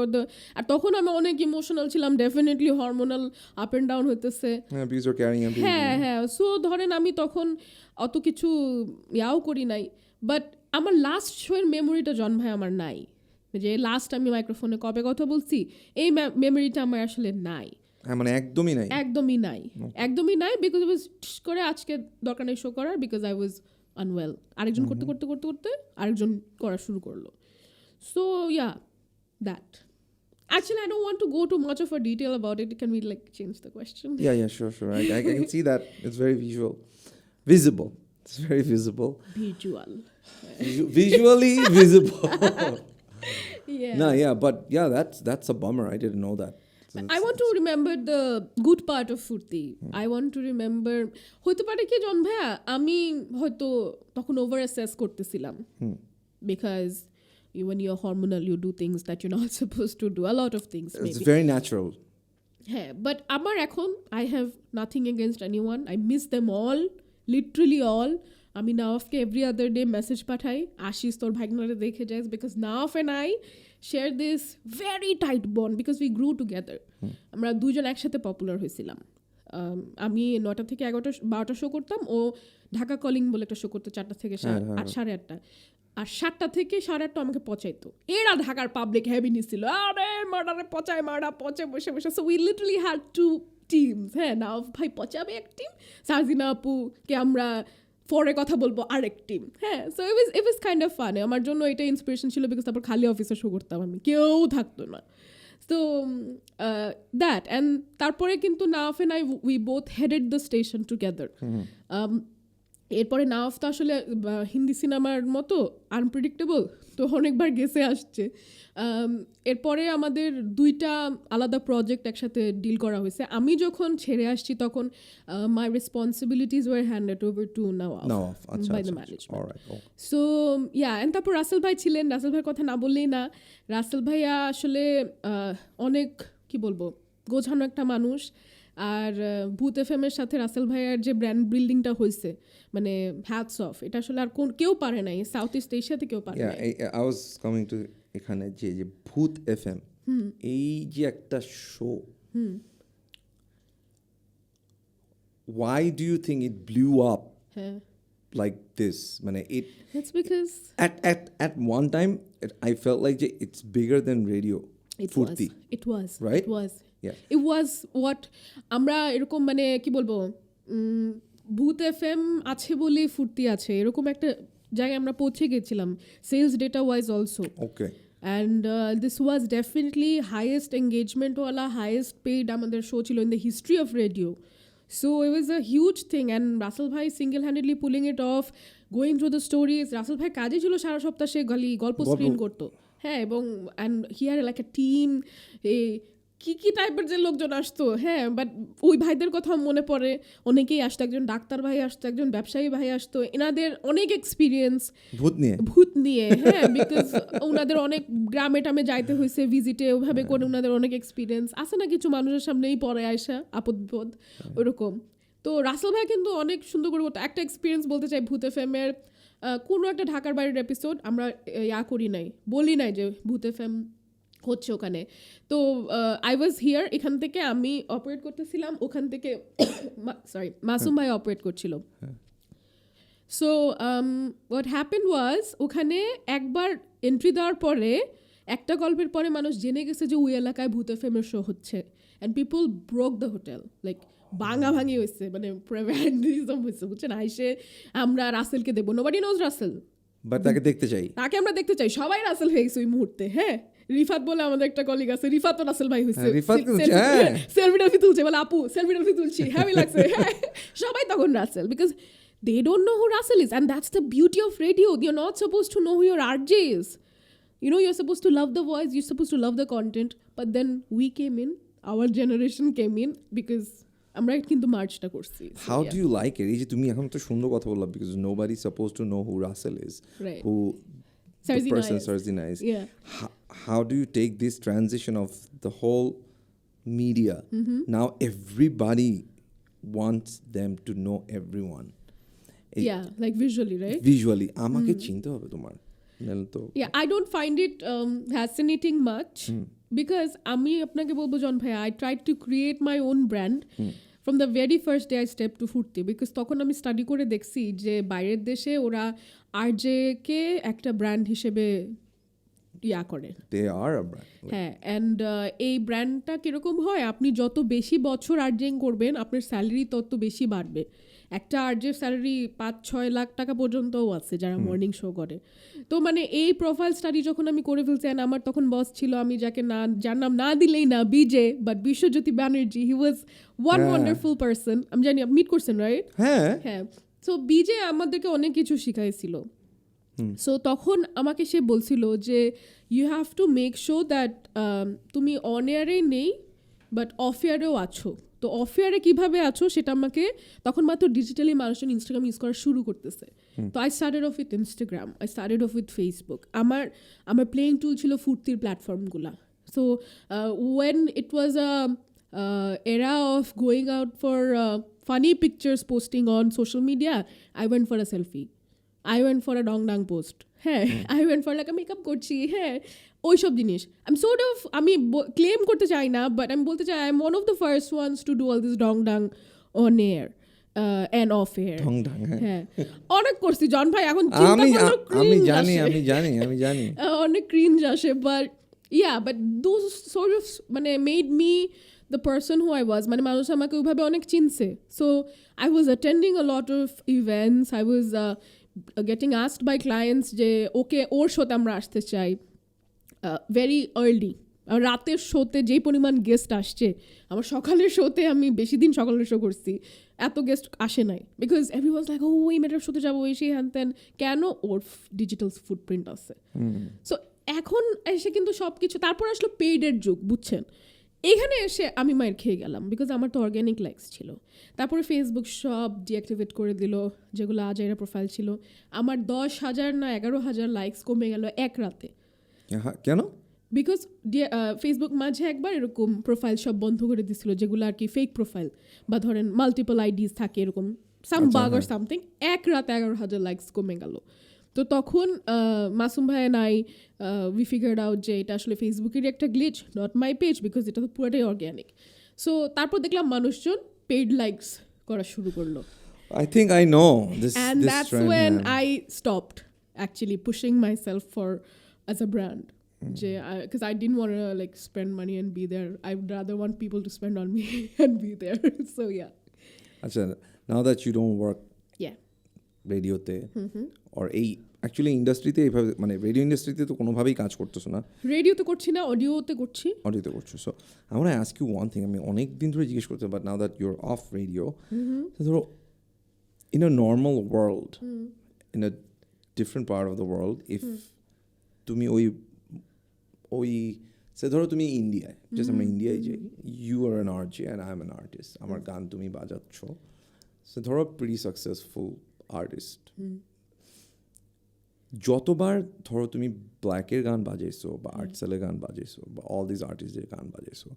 Speaker 1: আর তখন আমি অনেক ইমোশনাল ছিলাম, definitely hormonal up and down হইতেছে। হ্যাঁ। সো ধরেন আমি তখন অত কিছু ইয়াও করি নাই, বাট আমার লাস্ট শোয়ের মেমোরিটা জন ভাই আমার নাই, যে লাস্ট আমি মাইক্রোফোনে কবে কথা বলছি এই মেমোরিটা আমার আসলে নাই,
Speaker 2: মানে একদমই নাই।
Speaker 1: বিকজ করে আজকে দরকার নেই শো করার, বিকজ আই ওয়াজ আনওয়েল। আরেকজন করতে আরেকজন করা শুরু করলো। So yeah, that actually I don't want to go too much of a detail about it. Can we change the question?
Speaker 2: Yeah, sure. I can see that. It's very visible. It's very visible. Visually visible. Yeah. But yeah, that's a bummer. I didn't know that.
Speaker 1: I want to remember the good part of Foorti. I want to remember হতে পারে কি জন ভাইয়া আমি হয়তো তখন over assess করতেছিলাম, because when you're hormonal you do things that you're not supposed to do, a lot of things maybe.
Speaker 2: It's very natural.
Speaker 1: হ্যাঁ, but আমার এখন I have nothing against anyone. I miss them all, literally all. আমি নাওয়াফকে every other day message পাঠাই, আশিস তোর ভাগনারে দেখে যাস, because Nawaf and I share this very tight bond, because we grew together. আমরা দুজন একসাথে পপুলার হয়েছিলাম। আমি 9টা থেকে 11টা শো করতাম, ও ঢাকা কলিং বলে একটা শো করতো 4টা থেকে 8:30, আর 7টা থেকে 8:30 আমাকে পচাইতো। এরা ঢাকার পাবলিক হেভি নিছিল, আরে মার্ডারে পচায়, পচে বসে so we literally had 2 teams. হ্যাঁ, নাওয়াফ ভাই পচাবে এক টিম, সারজিনা আপুকে আমরা পরে কথা বলবো আরেক টিম। হ্যাঁ, so it was kind of fun. আমার জন্য এটা ইন্সপিরেশন ছিল, বিকজ তারপর খালি অফিসে শো করতাম আমি, কেউ থাকতো না। সো দ্যাট, অ্যান্ড তারপরে কিন্তু Nawaf and I we both headed the station together. এরপরে নাওয়াফ তো আসলে হিন্দি সিনেমার মতো আনপ্রেডিক্টেবল, তো অনেকবার গেছে আসছে। এরপরে আমাদের 2টা আলাদা প্রজেক্ট একসাথে ডিল করা হয়েছে। আমি যখন ছেড়ে আসছি তখন my responsibilities were handed over to Nawaf by the management. So yeah, and তারপর রাসেল ভাই ছিলেন। রাসেল ভাইয়ের কথা না বললেই না। রাসেল ভাইয়া আসলে অনেক কি বলবো গোছানো একটা মানুষ। আর ভূত এফএম এর সাথে রাসেল ভাইয়ার যে ব্র্যান্ড বিল্ডিংটা হয়েছে, মানে হ্যাটস অফ, এটা আসলে আর কেউ পারে নাই, সাউথ ইস্ট এশিয়াতে কেউ পারে নাই।
Speaker 2: আই ওয়াজ কামিং টু এখানে যে ভূত এফএম, এই যে একটা show, why do you think it blew up like this. মানে it
Speaker 1: That's because
Speaker 2: at one time I felt like it's bigger than radio. Foorti.
Speaker 1: It was.
Speaker 2: Right?
Speaker 1: It was.
Speaker 2: Yeah.
Speaker 1: It was what আমরা এরকম মানে কি বলবো ভূত FM আছে বলে ফুর্তি আছে এরকম একটা জায়গায় আমরা পৌঁছে গেছিলাম sales data wise also
Speaker 2: Okay.
Speaker 1: and this was definitely highest engagement wala highest paid আমাদের শো ছিল in the history of radio. So it was a huge thing and Russell bhai single-handedly pulling it off, going through the stories. Russell bhai কাজে ছিল সারা সপ্তাহ সে গল্প screen করতো হ্যাঁ এবং and he had like a team কি টাইপের যে লোকজন আসতো হ্যাঁ বাট ওই ভাইদের কথা মনে পড়ে অনেকেই আসতো একজন ডাক্তার ভাই আসতো একজন ব্যবসায়ী ভাই আসতো এনাদের অনেক এক্সপিরিয়েন্স ভূত নিয়ে হ্যাঁ বিকজ ওনাদের অনেক গ্রামে টামে যাইতে হয়েছে ভিজিটে ওইভাবে করে ওনাদের অনেক এক্সপিরিয়েন্স আছে না কিছু মানুষের সামনেই পরে আসা আপদ বিপদ ওইরকম তো রাসেল ভাই কিন্তু অনেক সুন্দর করে করতো একটা এক্সপিরিয়েন্স বলতে চাই ভূত এফএমের কোনো একটা ঢাকার বাইরের এপিসোড আমরা করি নাই বলি নাই যে ভূত এফএম হচ্ছে ওখানে তো আই ওয়াজ হিয়ার এখান থেকে আমি অপারেট করতেছিলাম ওখান থেকে সরি মাসুম ভাই অপারেট করছিল সো হোয়াট হ্যাপেন ওয়াজ ওখানে একবার এন্ট্রি দেওয়ার পরে একটা গল্পের পরে মানুষ জেনে গেছে যে ওই এলাকায় ভূত এফএমের শো হচ্ছে and people broke the hotel like ভাঙি হয়েছে মানে ভ্যান্ডালিজম হয়েছে বুঝছেন আইসে আমরা রাসেলকে দেবো নোবডি নোজ রাসেল
Speaker 2: বাট তাকে আমরা দেখতে চাই
Speaker 1: সবাই রাসেল হয়ে গেছে ওই মুহূর্তে হ্যাঁ রিফাত বলে আমাদের একটা কলিগ আছে রিফাতও রাসেল ভাই হয়েছে সেলফি তুলছে বলে আপু সেলফি তুলছি হ্যাপি লাগছে হ্যাঁ সবাই তখন Rasel because they don't know who Russell is and that's the beauty of radio. You're not supposed to know who your RJ is. You know, you're supposed to love the voice, you're supposed to love the content, but then we came in, our generation came in because আমরা কিন্তু মার্চটা করছি.
Speaker 2: How do you like it? এই যে তুমি এখন তো সুন্দর কথা বললা because nobody is supposed to know who Russell is.
Speaker 1: Right.
Speaker 2: Who the person Sarzina is.
Speaker 1: Yeah.
Speaker 2: How do you take this transition of the whole media?
Speaker 1: Mm-hmm.
Speaker 2: Now everybody wants them to know everyone.
Speaker 1: Yeah, like visually, right?
Speaker 2: Visually. আমাকে চিনতে হবে তোমার।
Speaker 1: Yeah, I don't find it fascinating much because আমি আপনাকে বলবো জন ভাই I tried to create my own brand from the very first day I stepped to Foorti because তখন আমি স্টাডি করে দেখছি যে বাইরের দেশে ওরা RJ কে একটা ব্র্যান্ড হিসেবে করে
Speaker 2: they are a brand
Speaker 1: হ্যাঁ and এই ব্র্যান্ডটা কিরকম হয় আপনি যত বেশি বছর আর্জিং করবেন আপনার স্যালারি তত বেশি বাড়বে একটা আর্জের স্যালারি 5-6 লাখ টাকা পর্যন্তও আছে যারা মর্নিং শো করে তো মানে এই প্রোফাইল স্টাডি যখন আমি করে ফেলছি and আমার তখন বস ছিল আমি যাকে না যার নাম না দিলেই না বিজে but Biswajyoti Banerjee he was one wonderful person আমি জানি আপনি মিট করছেন রাইট হ্যাঁ সো বিজে আমাদেরকে অনেক কিছু শিখাইছিল সো তখন আমাকে সে বলছিল যে you have to make sure that তুমি অন এয়ারেই নেই বাট অফ এয়ারেও আছো তো অফ এয়ারে কীভাবে আছো সেটা আমাকে তখন মাত্র ডিজিটালি মানুষজন ইনস্টাগ্রাম ইউজ করা শুরু করতেছে তো I started off with Instagram I started off with Facebook আমার প্লেইং টুল ছিল ফুর্তির প্ল্যাটফর্মগুলা so when it was era of going out for funny pictures posting on social media I went for a selfie I went for a dong post হ্যাঁ I went for like a makeup করছি হ্যাঁ ওইসব জিনিস আমি claim করতে চাই না but আমি বলতে চাই I am one of the first ones to do all this ডং on air and off air হ্যাঁ অনেক করছি জন ভাই এখন
Speaker 2: আমি জানি
Speaker 1: অনেক ক্রিঞ্জ আসে but but those sort of মানে made me the person who I was মানে মানুষ আমাকে ওইভাবে অনেক চিনছে so I was attending a lot of events I was getting asked by clients যে ওকে ওর শোতে আমরা আসতে চাই very early রাতের শোতে যেই পরিমাণ গেস্ট আসছে আমার সকালের শোতে আমি বেশি দিন সকালের শো করছি এত গেস্ট আসে নাই বিকজ এভরিওয়াজ লাইক ও এই মেয়েটার শোতে যাবো এই সেই হ্যান ত্যান কেন ওর ডিজিটাল ফুটপ্রিন্ট আছে সো এখন এসে কিন্তু সব কিছু তারপর আসলো পেইডের যুগ বুঝছেন এখানে এসে আমি মায়ের খেয়ে গেলাম বিকজ আমার তো অর্গ্যানিক লাইকস ছিল তারপরে ফেসবুক সব ডিঅ্যাক্টিভেট করে দিল যেগুলো আজাইরা প্রোফাইল ছিল আমার 10,000 না 11,000 লাইকস কমে গেল এক রাতে
Speaker 2: কেন
Speaker 1: বিকজ ফেসবুক মাঝে একবার এরকম প্রোফাইল সব বন্ধ করে দিছিল যেগুলো আর কি ফেক প্রোফাইল বা ধরেন মাল্টিপল আইডিজ থাকে এরকম সাম বাগ অর সামথিং এক রাতে 11,000 লাইকস কমে গেল তো তখন মাসুম ভাই নাই উই ফিগার্ড আউট যে এটা আসলে ফেসবুকেরই একটা glitch not my page because এটা তো পুরোটাই অর্গ্যানিক সো তারপর দেখলাম মানুষজন পেইড লাইকস করা শুরু করলো
Speaker 2: I think I know this.
Speaker 1: And
Speaker 2: this
Speaker 1: that's
Speaker 2: trend,
Speaker 1: when
Speaker 2: man.
Speaker 1: I stopped actually pushing myself for as a brand. Because I didn't want to like spend money and be there. I would rather want people to spend on me and be there. So yeah.
Speaker 2: আচ্ছা, now that you don't work
Speaker 1: Yeah.
Speaker 2: রেডিওতে or এই actually ইন্ডাস্ট্রিতে এইভাবে মানে radio ইন্ডাস্ট্রিতে তো কোনোভাবেই কাজ করতেছো না,
Speaker 1: রেডিওতে করছি না, অডিওতে করছি।
Speaker 2: অডিওতে করছো। So I want to ask you one thing, আমি অনেক দিন ধরে জিজ্ঞেস করতে, but now that your of radio, ধরো in a normal world, in a different part of the world, if তুমি ওই সে ধরো তুমি ইন্ডিয়ায়, জাস্ট আমরা ইন্ডিয়ায় যাই, you are an RJ and I am an artist, আমার গান তুমি বাজাচ্ছ, সে ধরো প্রিটি সাকসেসফুল আর্টিস্ট, যতবার ধরো তুমি ব্ল্যাকের গান বাজাইছো বা আর্টসেলের গান বাজাইছো বা অল দিস আর্টিস্টদের গান বাজাইছো,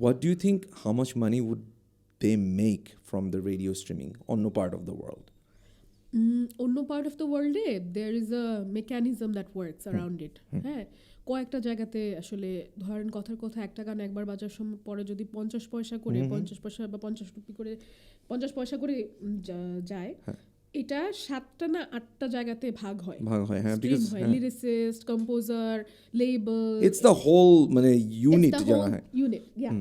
Speaker 2: what do you think how much money would they make from the radio streaming অন্য পার্ট অফ দ্য ওয়ার্ল্ড?
Speaker 1: অন্য পার্ট অফ দ্য ওয়ার্ল্ডে there is a mechanism that works around it. হ্যাঁ, কয়েকটা জায়গাতে আসলে ধরেন কথার কথা একটা গান একবার বাজার সময় পরে যদি 50 পয়সা করে 50 পয়সা বা 50 রুপি করে 50 পয়সা করে যায়, এটা 7টা না 8টা জায়গাতে ভাগ হয়,
Speaker 2: হ্যাঁ,
Speaker 1: because lyricist, composer, label,
Speaker 2: it's the whole মানে ইউনিট যারা, হ্যাঁ
Speaker 1: ইউনিট, ইয়া,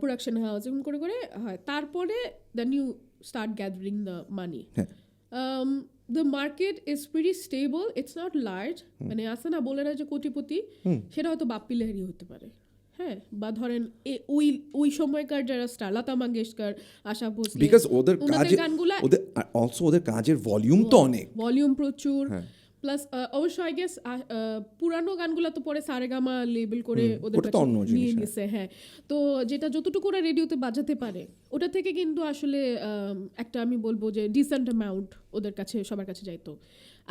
Speaker 1: প্রোডাকশন হাউস, এরকম করে করে হয়। তারপরে then you start gathering the money. The market is pretty stable, it's not large, মানে আছে না বলে না যে কোটিপতি, সেটা হয়তো বাপ্পি লাহিড়ী হতে পারে, হ্যাঁ, বা ধরেন ওই সময়কার যারা স্টার, লতা মঙ্গেশকর, আশা ভোসলে,
Speaker 2: বিকজ ওদের কাজে
Speaker 1: গানগুলা
Speaker 2: অলসো ওদের কাজের ভলিউম তো অনেক,
Speaker 1: ভলিউম প্রচুর, প্লাস অবশ্য আই গেস পুরানো গানগুলো তো পরে সারেগামা লেবেল করে ওদের কাছে নিয়ে নিছে, হ্যাঁ। তো যেটা যতটুকু ওরা রেডিওতে বাজাতে পারে ওটা থেকে কিন্তু আসলে একটা আমি বলবো যে ডিসেন্ট অ্যামাউন্ট ওদের কাছে সবার কাছে যাইতো।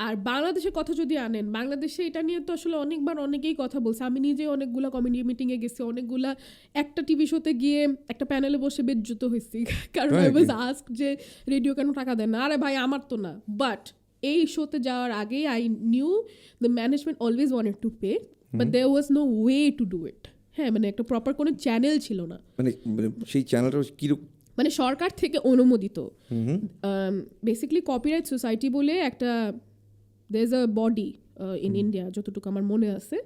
Speaker 1: আর বাংলাদেশের কথা যদি আনেন, বাংলাদেশে এটা নিয়ে তো আসলে অনেকবার অনেকেই কথা বলছে, আমি নিজে অনেকগুলা কমিউনিটি মিটিংয়ে গেছি, অনেকগুলা একটা টিভি শোতে গিয়ে একটা প্যানেলে বসে বেজ্জুত হয়েছি, কারণ আই ওয়াজ আস্কড যে রেডিও কেন টাকা দেন না, আরে ভাই আমার তো না। বাট এই শোতে যাওয়ার আগে I knew the management always wanted to pay, but there was no way to do it. হ্যাঁ, মানে একটা প্রপার কোনো চ্যানেল ছিল না,
Speaker 2: মানে সেই চ্যানেলটা কিরকম,
Speaker 1: মানে সরকার থেকে অনুমোদিত। বেসিক্যালি কপিরাইট সোসাইটি বলে একটা there is a body in India, যতটুকু আমার মনে আছে,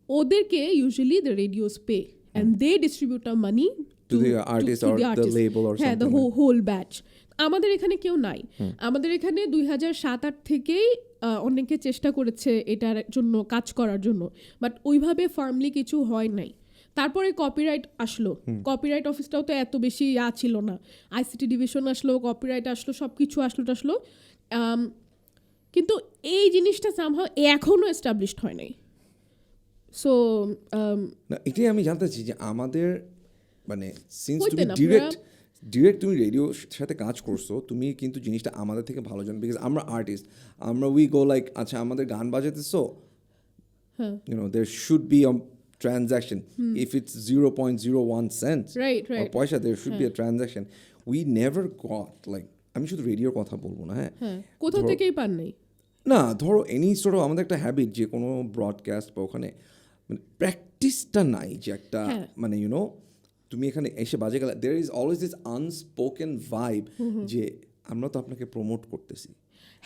Speaker 1: ওদেরকে usually the radios pay and they distribute our money
Speaker 2: to the artist or the label or something.
Speaker 1: হ্যাঁ, the whole batch. আমাদের এখানে কেউ নাই। আমাদের এখানে 2007-08 থেকেই অনেকে চেষ্টা করেছে এটার জন্য কাজ করার জন্য, বাট ওইভাবে ফার্মলি কিছু হয় নাই। তারপরে কপিরাইট আসলো, কপিরাইট অফিসটাও তো এত বেশি ছিল না, আইসিটি ডিভিশন আসলো, কপিরাইট আসলো, সব কিছু আসলো, কিন্তু এই জিনিসটা সামহাউ এখনো এস্টাবলিশড হয় নাই। সো
Speaker 2: এটাই আমি জানতে চাই যে আমাদের মানে সিন্স তুমি ডিরেক্ট তুমি রেডিওর সাথে কাজ করছো, তুমি কিন্তু জিনিসটা আমাদের থেকে ভালো জানো, বিকজ আমরা আর্টিস্ট, আমরা উই গো লাইক আচ্ছা আমাদের গান বাজাতেছো, you know there should be a transaction, if it's 0.01 cents পয়সা, there should be a transaction. We never got like, আমি শুধু রেডিওর কথা বলবো না, হ্যাঁ,
Speaker 1: কোথাও থেকেই পান নাই
Speaker 2: না, ধরো এনি সর্ট অফ আমাদের একটা হ্যাবিট যে কোনো ব্রডকাস্ট বা ওখানে মানে প্র্যাকটিসটা নাই, যে একটা মানে ইউনো তুমি এখানে এসে বাজে গেলে there is always this unspoken vibe যে আমরা তো আপনাকে প্রমোট করতেছি।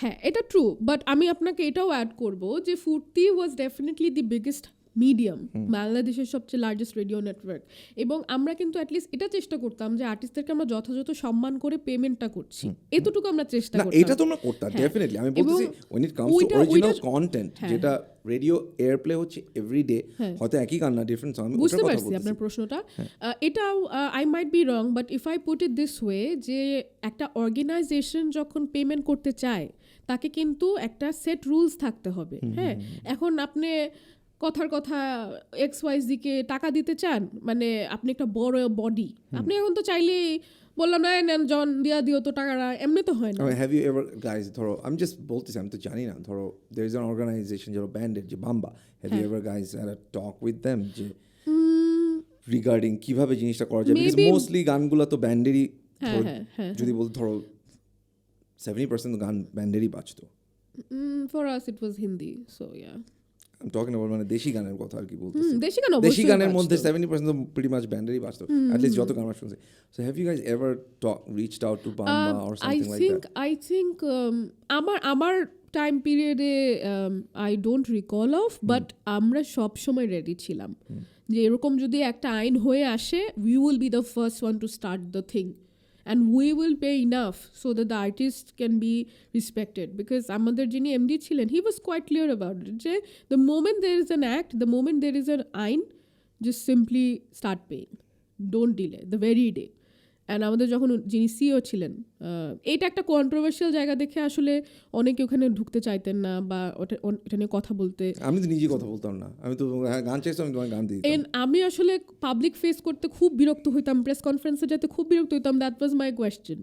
Speaker 1: হ্যাঁ, এটা ট্রু, বাট আমি আপনাকে এটাও অ্যাড করবো যে ফুর্তি ওয়াজ ডেফিনেটলি দি বিগেস্ট মিডিয়াম, বাংলাদেশের সবচেয়ে লার্জেস্ট রেডিও নেটওয়ার্ক, এবং আমরা কিন্তু অ্যাটলিস্ট এটা চেষ্টা করতাম যে আর্টিস্টদেরকে আমরা যথাযথ সম্মান করে পেমেন্টটা করছি, এতটুকু আমরা চেষ্টা করতাম।
Speaker 2: এটা তোমরা করতে ডেফিনেটলি, আমি বলতেছি when it comes to original content যেটা রেডিও এয়ার প্লে হচ্ছে এভরিডে, হয়তো একই গান না, ডিফারেন্ট সং, আমি
Speaker 1: বুঝতে পারছি আপনার প্রশ্নটা। এটাও I might be wrong, but if I put it this way, যে একটা অর্গানাইজেশন যখন পেমেন্ট করতে চায় তাকে কিন্তু একটা সেট রুলস থাকতে হবে। হ্যাঁ, এখন আপনি কথার কথা XYZ কে টাকা দিতে চান, মানে আপনি একটা বড় বডি, আপনি এখন তো চাইলে বললাম না নেন জন দিয়া দিও তো টাকাটা, এমনি তো হয় না।
Speaker 2: হ্যাভ ইউ এভার গাইজ, ধরো আমি জাস্ট বলতেছি, আমি তো জানি না, ধরো দেয়ার ইজ অ্যান অর্গানাইজেশন যেটা ব্যান্ডেড যে BAMBA, have you ever guys had a talk with them যে রিগার্ডিং কিভাবে জিনিসটা করা যায়, বিকজ মোস্টলি গানগুলো তো ব্যান্ডেরই, যদি বল ধরো 70% গান ব্যান্ডেরই বাজতো।
Speaker 1: For us it was Hindi, so yeah.
Speaker 2: I'm talking about মানে দেশি গানের কথা আর কি বলতেছি।
Speaker 1: দেশি
Speaker 2: গানের মধ্যে 70% তো pretty much ব্যান্ডেরই বাজতো, at least যত গান আমরা শুনছি। So have you guys ever reached out to Bamba or something like that?
Speaker 1: I think আমার টাইম পিরিয়ডে I don't recall of, but আমরা সব সময় রেডি ছিলাম যে এরকম যদি একটা আইন হয়ে আসে, we will be the first one to start the thing. And we will pay enough so that the artist can be respected. Because আমাদের যিনি MD ছিলেন, he was quite clear about it. যে the moment there is an act, the moment there is an আইন, just simply start paying. Don't delay, the very day. And আমাদের যখন যিনি CO ছিলেন, এইটা একটা কন্ট্রোভার্সিয়াল জায়গা দেখে আসলে অনেকে ওখানে ঢুকতে চাইতেন না বা এটা নিয়ে কথা বলতে।
Speaker 2: আমি তো নিজে কথা বলতাম না, আমি তো গান চাইছি, আমি তোমার গান দিতাম।
Speaker 1: আমি আসলে পাবলিক ফেস করতে খুব বিরক্ত হইতাম, প্রেস কনফারেন্সে যেতে খুব বিরক্ত হইতাম। That was my question.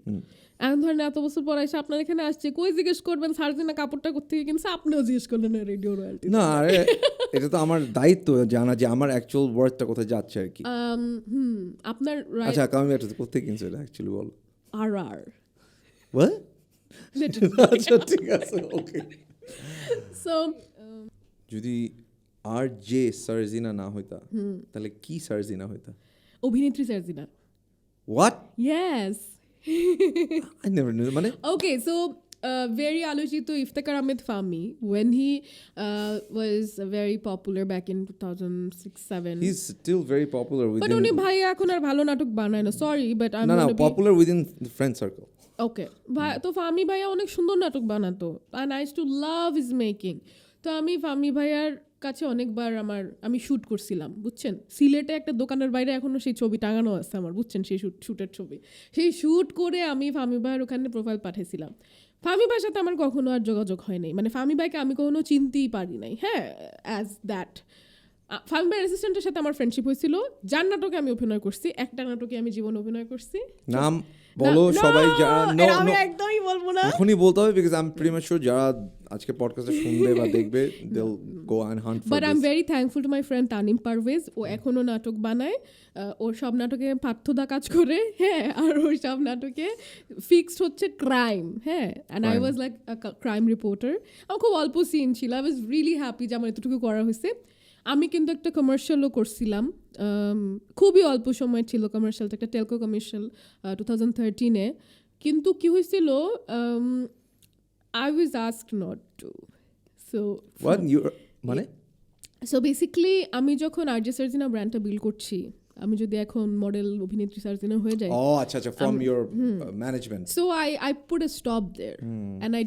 Speaker 1: এখন ধরেন এত বছর পর এসে আপনার এখানে আসছে, কই জিজ্ঞেস করবেন সার্জিনা কাপড়টা কোত্থেকে কিনছে, আপনিও জিজ্ঞেস করলেন রেডিও রয়্যালটি।
Speaker 2: না আরে এটা তো আমার দায়িত্ব জানা যে আমার অ্যাকচুয়াল ওয়ার্ডটা কোথায় যাচ্ছে আর কি।
Speaker 1: আপনার
Speaker 2: আচ্ছা কামি একটা কোথায় কিনছে এটা অ্যাকচুয়ালি বল।
Speaker 1: আর
Speaker 2: what আচ্ছা ঠিক আছে ওকে।
Speaker 1: সো
Speaker 2: যদি আর জে সার্জিনা না হইতা তাহলে কি সার্জিনা হইতা?
Speaker 1: অভিনেত্রী Sarjina.
Speaker 2: what?
Speaker 1: yes
Speaker 2: I never knew মানে
Speaker 1: okay so very আলোচিত Iftekhar Ahmed ফামি, when he was very popular back in 2006-7.
Speaker 2: he's still very popular within,
Speaker 1: but উনি ভাই এখন আর ভালো নাটক বানায় না, সরি বাট আই এম
Speaker 2: না popular within the friend circle.
Speaker 1: ওকে ভাই, তো ফামি ভাইয়া অনেক সুন্দর নাটক বানাতো, and I used to love his making. তো আমি ফামি ভাইয়ার কাছে অনেকবার আমি শ্যুট করছিলাম, বুঝছেন। সিলেটে একটা দোকানের বাইরে এখনও সেই ছবি টাঙানো আছে আমার, বুঝছেন, সেই শ্যুটের ছবি। সেই শ্যুট করে আমি ফামি ভাইয়ের ওখানে প্রোফাইল পাঠিয়েছিলাম। ফামি ভাইয়ের সাথে আমার কখনো আর যোগাযোগ হয় নাই, মানে ফামি ভাইকে আমি কখনো চিনতেই পারি নাই। হ্যাঁ, অ্যাজ দ্যাট ফামি ভাইয়ের অ্যাসিস্ট্যান্টের সাথে আমার ফ্রেন্ডশিপ হয়েছিল, যার নাটকে আমি অভিনয় করছি, একটা নাটকে আমি জীবন অভিনয় করছি।
Speaker 2: নাম বলো সবাই, যারা
Speaker 1: আমি একদমই বলবো না,
Speaker 2: এখনই বলতে হবে because I am pretty much sure যারা আজকে পডকাস্টে শুনবে বা দেখবে they will go and hunt for
Speaker 1: but I am very thankful to my friend Tanim Parvez. ও এখনও নাটক বানায়, ওর সব নাটকে পার্থদা কাজ করে, হ্যাঁ, আর ওর সব নাটকে ফিক্সড হচ্ছে ক্রাইম, হ্যাঁ, and I was like crime reporter. আমার খুব অল্প সিন ছিল, আই ওয়াজ রিয়েলি হ্যাপি যে আমার এতটুকু করা হয়েছে। আমি কিন্তু একটা কমার্শিয়ালও করছিলাম, খুবই অল্প সময় ছিল কমার্শিয়ালটা, একটা টেলকো কমার্শিয়াল 2013-এ। কিন্তু কি হয়েছিল, I was asked not to. So
Speaker 2: what you মানে
Speaker 1: so basically আমি যখন আরজে সার্জিনা ব্র্যান্ডটা বিল্ড করছি, আমি যদি এখন মডেল অভিনেত্রী সার্জিনা হয়ে যাই,
Speaker 2: আচ্ছা from your management,
Speaker 1: so I put a stop there and it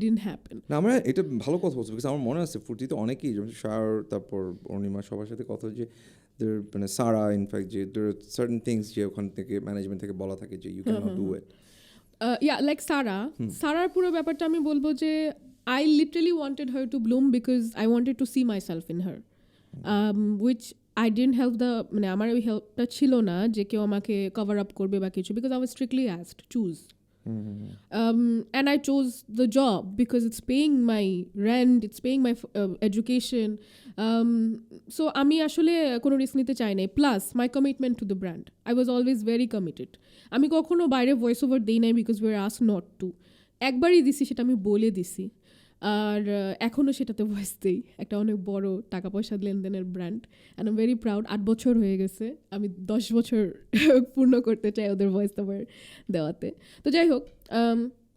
Speaker 1: didn't happen.
Speaker 2: না আমরা এটা ভালো কথা বলছি বিকজ আমার মনে আছে ফুর্তিতে অনেকেই যেমন শার, তারপর অনিমা, সবার সাথে কথা যে মানে সারা ইনফ্যাক্ট যে there are certain things যে ওখান থেকে ম্যানেজমেন্ট থেকে বলা থাকে যে you cannot do it.
Speaker 1: Yeah, like সারার পুরো ব্যাপারটা আমি বলবো যে I literally wanted her to bloom because I wanted to see myself in her, which I didn't help মানে আমার ওই হেল্পটা ছিল না যে কেউ আমাকে কভার আপ করবে বা কিছু, because I was strictly asked choose. And I chose the job because it's paying my rent, it's paying my education. So আমি আসলে কোনো রিস্ক নিতে চাই নাই, plus my commitment to the brand, I was always very committed. আমি কখনো বাইরে voice over দিই নাই because we are asked not to. একবারই দিছি, সেটা আমি বলে দিছি, আর এখনও সেটাতে ভয়েস দিই, একটা অনেক বড় টাকা পয়সা লেনদেনের brand, and I very proud. 8 বছর হয়ে গেছে, আমি 10 বছর পূর্ণ করতে চাই ওদের ভয়েস ওভার দেওয়াতে। তো যাই হোক,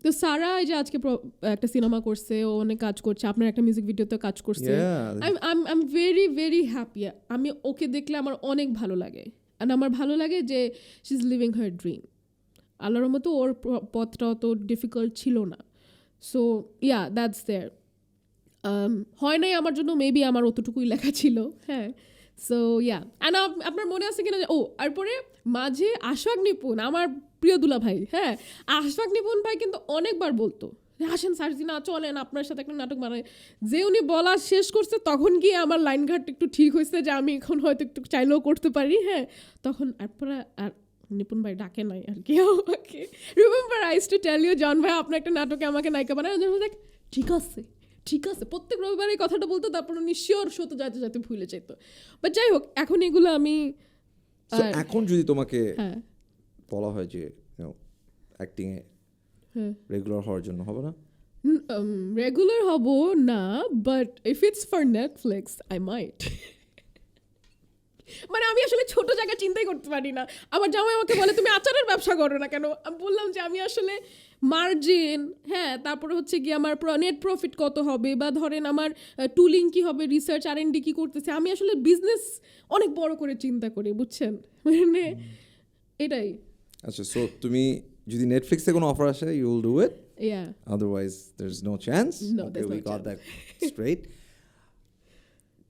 Speaker 1: তো সারা যে আজকে একটা সিনেমা করছে, ও অনেক কাজ করছে, আপনার একটা মিউজিক ভিডিওতে কাজ করছে, I am very very happy. আমি ওকে দেখলে আমার অনেক ভালো লাগে, অ্যান্ড আমার ভালো লাগে যে she is leaving her dream. আল্লাহর মতো ওর পথটা অত ডিফিকাল্ট ছিল না। সো ইয়া, দ্যাটস দেয়ার। হয় নাই আমার জন্য, মেবি আমার অতটুকুই লেখা ছিল, হ্যাঁ। সো ইয়া, অ্যান্ড আপনার মনে আছে কিনা, তারপরে মাঝে আশফাক নিপুণ, আমার প্রিয় দুলা ভাই, হ্যাঁ, আশফাক নিপুণ ভাই কিন্তু অনেকবার বলতো আসেন সার্জিনা চলেন আপনার সাথে একটা নাটক বানাই। যে উনি বলা শেষ করছে তখন গিয়ে আমার লাইনঘাট একটু ঠিক হয়েছে যে আমি এখন হয়তো একটু চাইলেও করতে পারি, হ্যাঁ। তখন আর নিপুণ ভাই ডাকে নাই আর কি আমাকে। Remember I used to tell you, John ভাই আপনার একটা নাটকে আমাকে নায়িকা বানায়, দেখ ঠিক আছে ঠিক আছে, প্রত্যেক রবিবার এই কথাটা বলতো, তারপর উনি শিওর শত যাতে যাতে ভুলে যেত। বাট যাই হোক, এখন এগুলো আমি
Speaker 2: এখন যদি তোমাকে বলা হয় যে অ্যাক্টিংয়ে রেগুলার হওয়ার জন্য, হবে না?
Speaker 1: রেগুলার হব না, but if it's for Netflix I might. মানে আমি আসলে ছোট জায়গা চিন্তাই করতে পারি না। আমার জামাই আমাকে বলে তুমি আচারের ব্যবসা করো না কেন? আমি বললাম যে আমি আসলে মার্জিন, হ্যাঁ, তারপরে হচ্ছে কি আমার নেট প্রফিট কত হবে, বা ধরেন আমার টুলিং কি হবে, রিসার্চ R&D কি করতেছে, আমি আসলে বিজনেস অনেক বড় করে চিন্তা করি, বুঝছেন? মানে এটাই।
Speaker 2: আচ্ছা, সো তুমি যদি নেটফ্লিক্সে কোনো অফার আসে you will do it, otherwise there is no chance. Okay, we got that straight.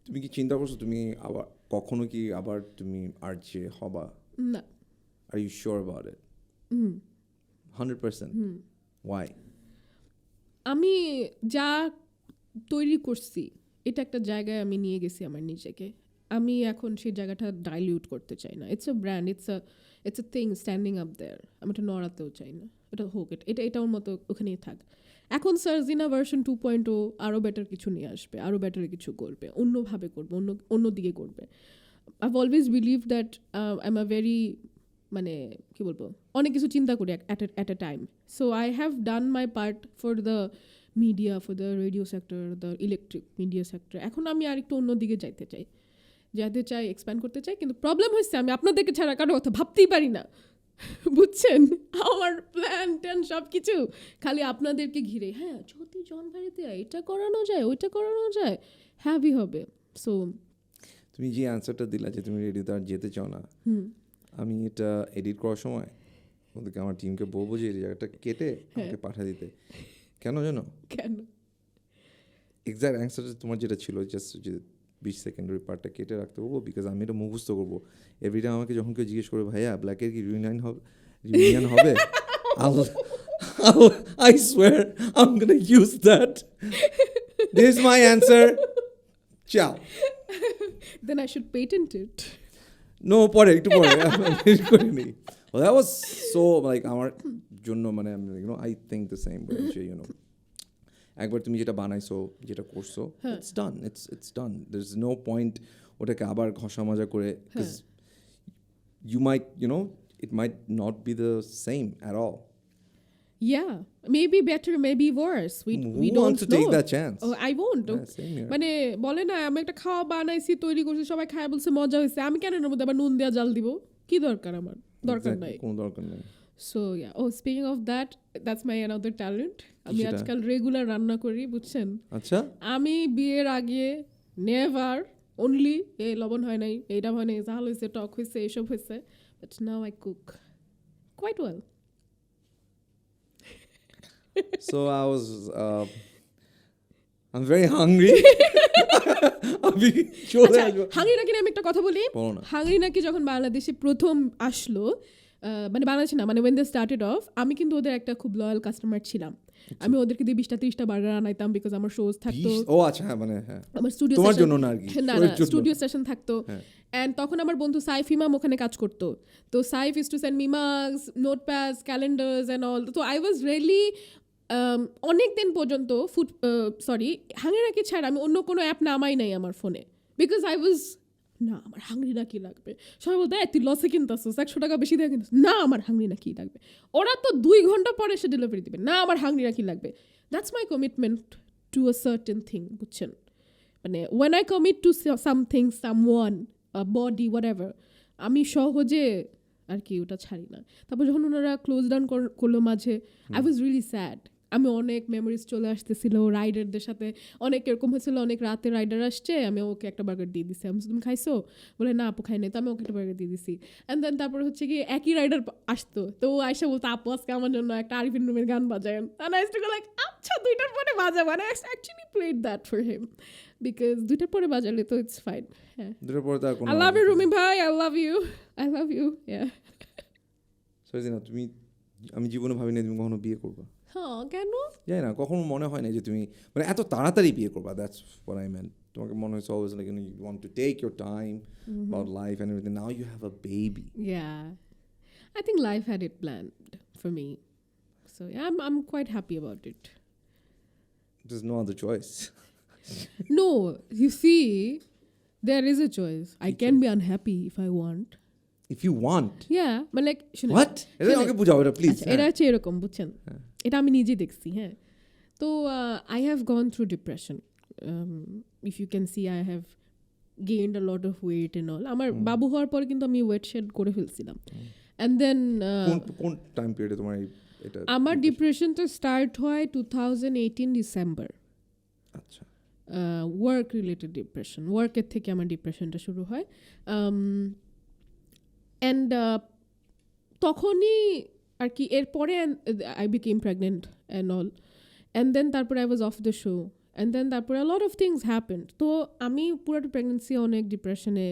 Speaker 2: তুমি কি চিন্তা করছো তুমি আবার কখনো কি আবার তুমি আরজে হবা?
Speaker 1: না।
Speaker 2: Are you sure about it? 100%? Why?
Speaker 1: আমি যা তৈরি করছি এটা একটা জায়গায় আমি নিয়ে গেছি আমার নিজেকে, আমি এখন সেই জায়গাটা ডাইলিউট করতে চাই না। It's a brand, it's a thing standing up there. আমি এটা নড়াতেও চাই না, এটা হোক, এটা ওর মতো ওখানেই থাক। এখন সার্জিনা ভার্সন 2.0 আরও বেটার কিছু নিয়ে আসবে, আরও বেটার কিছু করবে, অন্যভাবে করবে, অন্য দিকে করবে। I have always believe that I am a very, মানে কী বলবো, অনেক কিছু চিন্তা করি at a time. So I have done my part for the media, for the radio sector, the electric media sector. এখন আমি আরেকটু অন্যদিকে যাইতে চাই, এক্সপ্যান্ড করতে চাই। কিন্তু প্রবলেম হচ্ছে আমি আপনাদেরকে ছাড়া কারো কথা ভাবতেই পারি না, বুঝছেন? আমার প্ল্যান ট্যান সব কিছু খালি আপনাদেরকে ঘিরে। হ্যাঁ, যদি জন ভাইতে এটা করানো যায়, ওইটা করানো যায়, হ্যাভি হবে। সো
Speaker 2: তুমি যে অ্যান্সারটা দিলা যে তুমি রেডিওতে আর যেতে চাও না, আমি এটা এডিট করার সময় ওদেরকে আমার টিমকে বলবো যে এই জায়গাটা কেটে আমাকে পাঠিয়ে দিতে। কেন জানো?
Speaker 1: কেন?
Speaker 2: এক্সাক্ট অ্যান্সারটা তোমার যেটা ছিল, জাস্ট যে 20 সেকেন্ডের পার্টটা কেটে রাখতে বলবো, বিকজ আমি এটা মুখস্থ করবো। এভরিটাইম আমাকে যখন কেউ জিজ্ঞেস করবে ভাইয়া ব্ল্যাকের কি রিউনিয়ন হবে, I swear I'm gonna use that. This is my answer. Ciao.
Speaker 1: Then I should patent it.
Speaker 2: No, পরে একটু পরে করিনি। Well, that was so like আমার জন্য, মানে I think the same way, you know. একবার তুমি যেটা বানাইছো, যেটা করছো, it's done. There's no point ওটাকে আবার ঘষা মাজা করে, because you might, it might not be the same at all.
Speaker 1: Yeah, maybe better, maybe worse. We don't
Speaker 2: want to
Speaker 1: know.
Speaker 2: take that chance?
Speaker 1: Oh, I won't.
Speaker 2: Yeah, same here.
Speaker 1: মানে বলে না, আমি একটা খাওয়া বানাইছি, তৈরি করছি, সবাই খায় বলছে মজা হয়েছে, আমি কেন এর মধ্যে আবার নুন দেওয়া জাল দিব? কি দরকার আমার? দরকার নাই,
Speaker 2: কোনো দরকার নাই।
Speaker 1: So yeah, speaking of that, that's my another talent. আমি আজকাল রেগুলার রান্না করি, বুঝছেন?
Speaker 2: আচ্ছা,
Speaker 1: আমি বিয়ের আগে নেভার, অনলি এই লবণ হয় নাই, এইটা হয় নাই, ঝাল হয়েছে, টক হয়েছে, এইসব হয়েছে, but now I cook quite well.
Speaker 2: So I'm very hungry. আমি চলে আসবো।
Speaker 1: HungryNaki নিয়ে আমি একটা কথা বলি। HungryNaki যখন বাংলাদেশে প্রথম আসলো, মানে বাংলাদেশে না, মানে when they started off, আমি কিন্তু ওদের একটা খুব লয়াল কাস্টমার ছিলাম। আমি ওদেরকে দিয়ে 20-30টা বার্গার আনাইতাম, বিকজ আমার শোজ থাকতো।
Speaker 2: ও আচ্ছা, মানে হ্যাঁ,
Speaker 1: আমার স্টুডিও
Speaker 2: তোমার জন্য না আর কি,
Speaker 1: না স্টুডিও সেশন থাকতো। এন্ড তখন আমার বন্ধু সাইফ ইমাম ওখানে কাজ করতো। তো Saif is to send me mugs, notepads, calendars and all. তো আই ওয়াজ রিয়েলি অনেক দিন পর্যন্ত HungryNaki ছাড়া আমি অন্য কোনো অ্যাপ নামাই নাই আমার ফোনে, বিকজ আই ওয়াজ, না আমার HungryNaki লাগবে। সবাই বলতে তুই লসে কিনতেছিস, 100 টাকা বেশি দিয়ে কিনতেছিস, না আমার HungryNaki লাগবে। ওরা তো 2 ঘন্টা পরে এসে ডেলিভারি দিবে, না আমার HungryNaki লাগবে। That's my commitment to a certain thing, বুঝছেন? মানে when I commit to something, someone, body, whatever, আমি সহজে আর কি ওটা ছাড়ি না। তারপর যখন ওনারা ক্লোজ ডাউন করলো মাঝে, আই ওয়াজ রিয়েলি স্যাড। আমি অনেক মেমোরিজ চলে আসতেছিল রাইডারদের সাথে। অনেক এরকম হয়েছিল, অনেক রাতে রাইডার আসছে, আমি ওকে একটা বার্গার দিয়ে দিছি। আমি তুমি খাইছো? বলে না আপু খাই নাই। তো আমি ওকে একটা বার্গার দিয়ে দিছি। অ্যান্ড দেন তারপর হচ্ছে কি একই রাইডার আসতো, তো ও আয়সা বলতো আপু আজকে আমার জন্য একটা আরিফিন রুমের গান বাজায়। আচ্ছা 2টার পরে বাজাবো না। Actually played that for him, because 2টার পরে বাজালে তো ইটস ফাইন। হ্যাঁ,
Speaker 2: 2টার পরে তো
Speaker 1: আই লাভ ইউ রুমি ভাই, আই লাভ ইউ, ইয়া।
Speaker 2: সার্জিনা, তুমি, আমি জীবনে ভাবি না তুমি কখনো বিয়ে করবা।
Speaker 1: হ্যাঁ, কেন
Speaker 2: জানি না, কখনো মনে হয় না যে তুমি মানে এত তাড়াতাড়ি বিয়ে করবা। That's what I meant. তোমাকে মনে হয়েছে always like you want to take your time about life and everything. Now you have a baby.
Speaker 1: Yeah, I think life had it planned for me, so yeah, I'm quite happy about it.
Speaker 2: There's no other choice.
Speaker 1: No, you see, there is a choice. I can be unhappy if I want.
Speaker 2: If you want?
Speaker 1: Yeah, but like
Speaker 2: what? এটা আমাকে বুঝাও এটা please.
Speaker 1: এটা হচ্ছে এরকম, বুঝছেন? এটা আমি নিজে দেখছি। হ্যাঁ, তো I have gone through depression. If you can see, I have gained a lot of weight and all. আমার বাবু হওয়ার পর কিন্তু আমি ওয়েট শেড করে ফেলছিলাম, and then
Speaker 2: কোন টাইম পিরিয়ডে তোমার এটা
Speaker 1: আমার ডিপ্রেশনটা স্টার্ট হয় 2018 ডিসেম্বর।
Speaker 2: আচ্ছা,
Speaker 1: ওয়ার্ক রিলেটেড ডিপ্রেশন, ওয়ার্কের থেকে আমার ডিপ্রেশনটা শুরু হয়। অ্যান্ড তখনই আর কি, এরপরে I became pregnant and all, and then তারপরে I was off the show, and then তারপরে a lot of things happened. তো আমি পুরোটা প্রেগনেন্সি অনেক ডিপ্রেশনে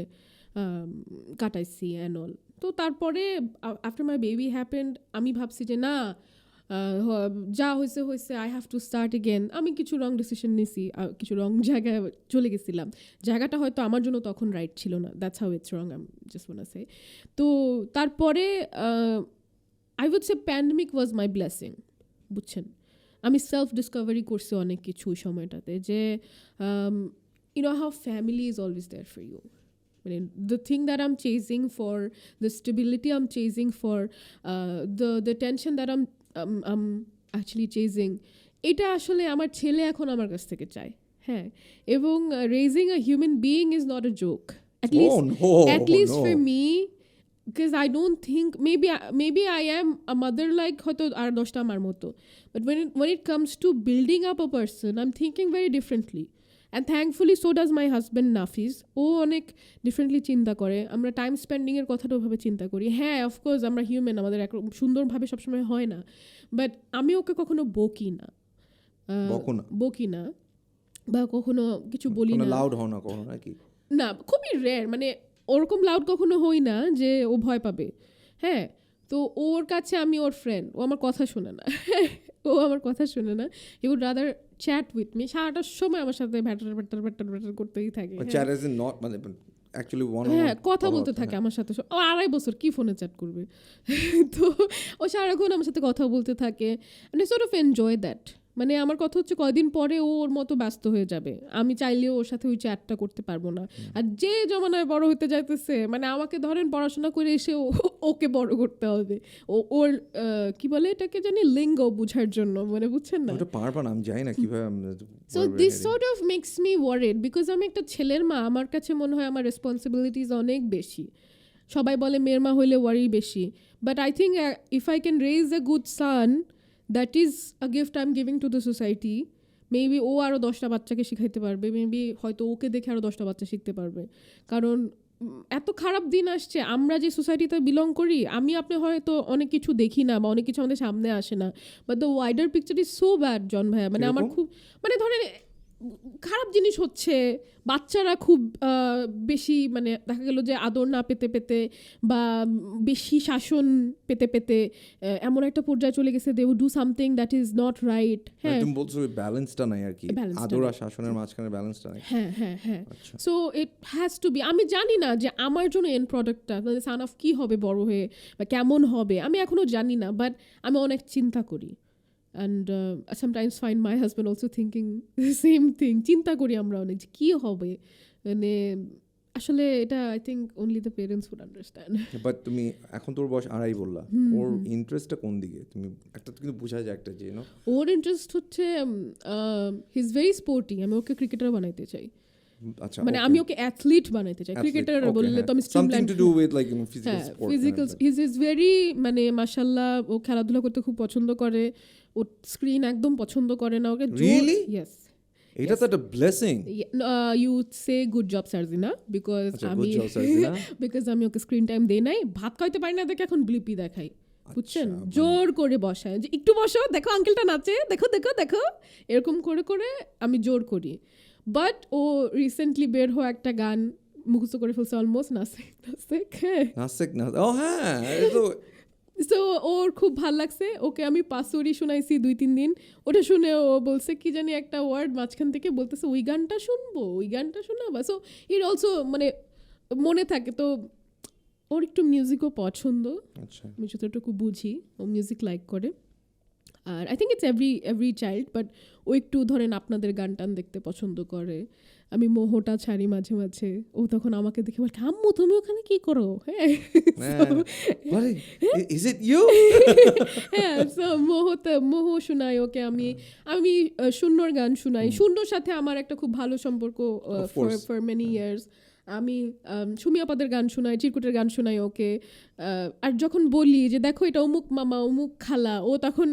Speaker 1: কাটাইছি অ্যান্ড অল। তো তারপরে আফটার মাই বেবি হ্যাপেন্ড, আমি ভাবছি যে না, যা হয়েছে হয়েছে, I have to start again. আমি কিছু রং ডিসিশন নিছি, কিছু রং জায়গায় চলে গেছিলাম, জায়গাটা হয়তো আমার জন্য তখন রাইট ছিল না। That's how it's wrong, I just want to say. তো তারপরে I would say pandemic was my blessing, বুঝছেন। আমি সেলফ ডিসকভারি করছি অনেক কিছু ওই সময়টাতে, যে you know how family is always there for you. মানে the thing that I'm chasing for, the stability I'm chasing for, the tension that I'm actually chasing, এটা আসলে আমার ছেলে এখন আমার কাছ থেকে চায়। হ্যাঁ, এবং raising a human being is not a joke, at least for me, because I don't think, maybe I am a mother like হয়তো আর 10টা আমার মতো, but when it comes to building up a person, I'm thinking very differently. And thankfully so does my husband Nafiz. ও অনেক differently চিন্তা করে। আমরা time স্পেন্ডিংয়ের কথাটা ওভাবে চিন্তা করি। হ্যাঁ, অফকোর্স আমরা হিউম্যান, আমাদের এক সুন্দরভাবে সবসময় হয় না, বাট আমি ওকে কখনো বকি না বা কখনো কিছু বলি না।
Speaker 2: লাউড হও না কখনো নাকি?
Speaker 1: না, খুবই রেয়ার, মানে ওরকম লাউড কখনো হই না যে ও ভয় পাবে। হ্যাঁ, তো ওর কাছে আমি ওর ফ্রেন্ড, ও আমার কথা শোনে না। He would rather chat with me, সারাটার সময় আমার সাথে ভ্যাটার করতেই থাকে। হ্যাঁ, কথা বলতে থাকে আমার সাথে। ও 2.5 বছর কি ফোনে চ্যাট করবে? তো ও সারাক্ষণ আমার সাথে কথা বলতে থাকে, মানে সর্ট অফ এনজয় দ্যাট। মানে আমার কথা হচ্ছে, কয়দিন পরে ও ওর মতো ব্যস্ত হয়ে যাবে, আমি চাইলেও ওর সাথে ওই চ্যাটটা করতে পারবো না। আর যে জমানায় বড় হতে যাইতেছে, মানে আমাকে ধরেন পড়াশোনা করে এসে ওকে বড় করতে হবে, ওর কি বলে এটাকে জানি, লিঙ্গ বুঝার জন্য, মানে বুঝছেন না?
Speaker 2: আমি জানি না কিভাবে।
Speaker 1: So this sort of makes me worried, because আমি একটা ছেলের মা, আমার কাছে মনে হয় আমার রেসপন্সিবিলিটিস অনেক বেশি। সবাই বলে মেয়ের মা হইলে ওয়ারি বেশি, but I think if I can raise a good son, that is a gift I'm giving to the society. Maybe ও আরও 10টা বাচ্চাকে শিখাইতে পারবে, মেবি হয়তো ওকে দেখে আরও 10টা বাচ্চা শিখতে পারবে। কারণ এত খারাপ দিন আসছে, আমরা যে সোসাইটিতে বিলং করি, আমি আপনি হয়তো অনেক কিছু দেখি না বা অনেক কিছু আমাদের সামনে আসে না, but the wider picture is so bad John ভাইয়া। মানে আমার খুব, মানে ধরেন খারাপ জিনিস হচ্ছে, বাচ্চারা খুব বেশি, মানে দেখা গেল যে আদর না পেতে পেতে বা বেশি শাসন পেতে পেতে এমন একটা পর্যায়ে চলে গেছে, they will do something that is not right. হ্যাঁ,
Speaker 2: তুমি বলছো ব্যালেন্সটা নাই আর কি, আদর আর শাসনের মাঝখানে ব্যালেন্সটা নাই।
Speaker 1: হ্যাঁ। So it has to be. আমি জানি না যে আমার জন্য এন্ড প্রোডাক্টটা, মানে সান অফ কি হবে বড় হয়ে বা কেমন হবে, আমি এখনো জানি না, বাট আমি অনেক চিন্তা করি। And sometimes find my husband also thinking the same thing. চিন্তা করি আমরা অনেক যে কী হবে, মানে আসলে এটা I think only the parents would understand.
Speaker 2: But তুমি এখন তোর বয়স 2.5 বললা, ওর ইন্টারেস্টটা কোন দিকে? তুমি একটা কিন্তু বোঝা যায় একটা, যে
Speaker 1: ওর ইন্টারেস্ট হচ্ছে হি ইজ ভেরি স্পোর্টি। আমি ওকে ক্রিকেটার বানাইতে চাই। আচ্ছা, মানে আমি ওকে অ্যাথলিট বানাইতে চাই। ক্রিকেটার বললে তো আমি streamline to do with like physical sport, physical he is very, মানে মাশাআল্লাহ ও খেলাধুলা করতে খুব পছন্দ করে, ও স্ক্রিন একদম পছন্দ করে না। ওকে
Speaker 2: রিয়েলি?
Speaker 1: ইয়েস,
Speaker 2: এটা তো একটা blessing.
Speaker 1: You would say good job সার্জিনা, বিকজ আমি ওকে স্ক্রিন টাইম দেই নাই। ভাত খাইতে পারি না দেখে এখন ব্লিপি দেখাই, বুঝছেন, জোর করে বসায় যে একটু বসো, দেখো আঙ্কেলটা নাচে, দেখো দেখো দেখো, এরকম করে করে আমি জোর করি। বাট ও রিসেন্টলি বের হওয়া একটা গান মুখস্থ করে ফেলছে অলমোস্ট, নাসেক নাসেক। সো ওর খুব ভাল লাগছে। ওকে আমি পাসওয়ার্ডই শোনাইছি 2-3 দিন, ওটা শুনে ও বলছে কি জানি একটা ওয়ার্ড মাঝখান থেকে বলতেছে, ওই গানটা শুনবো, ওই গানটা শোনাবা। সো ইট অলসো মানে মনে থাকে। তো ওর একটু মিউজিকও পছন্দ, আমি যতটুকু বুঝি ও মিউজিক লাইক করে। আর I think it's every child, but ও একটু ধরেন আপনাদের গান টান দেখতে পছন্দ করে। আমি মোহটা ছাড়ি মাঝে মাঝে, ও তখন আমাকে দেখে বলে আম্মু তুমি ওখানে কি করো, হ্যাঁ
Speaker 2: Is it you?
Speaker 1: হ্যাঁ, so মোহ শোনাই ওকে, আমি শূন্যর গান শোনাই। শূন্যর সাথে আমার একটা খুব ভালো সম্পর্ক for many years. আমি সুমি আপাদের গান শোনাই, চিরকুটের গান শোনাই ওকে। আর যখন বলি যে দেখো এটা অমুক মামা অমুক খালা, ও তখন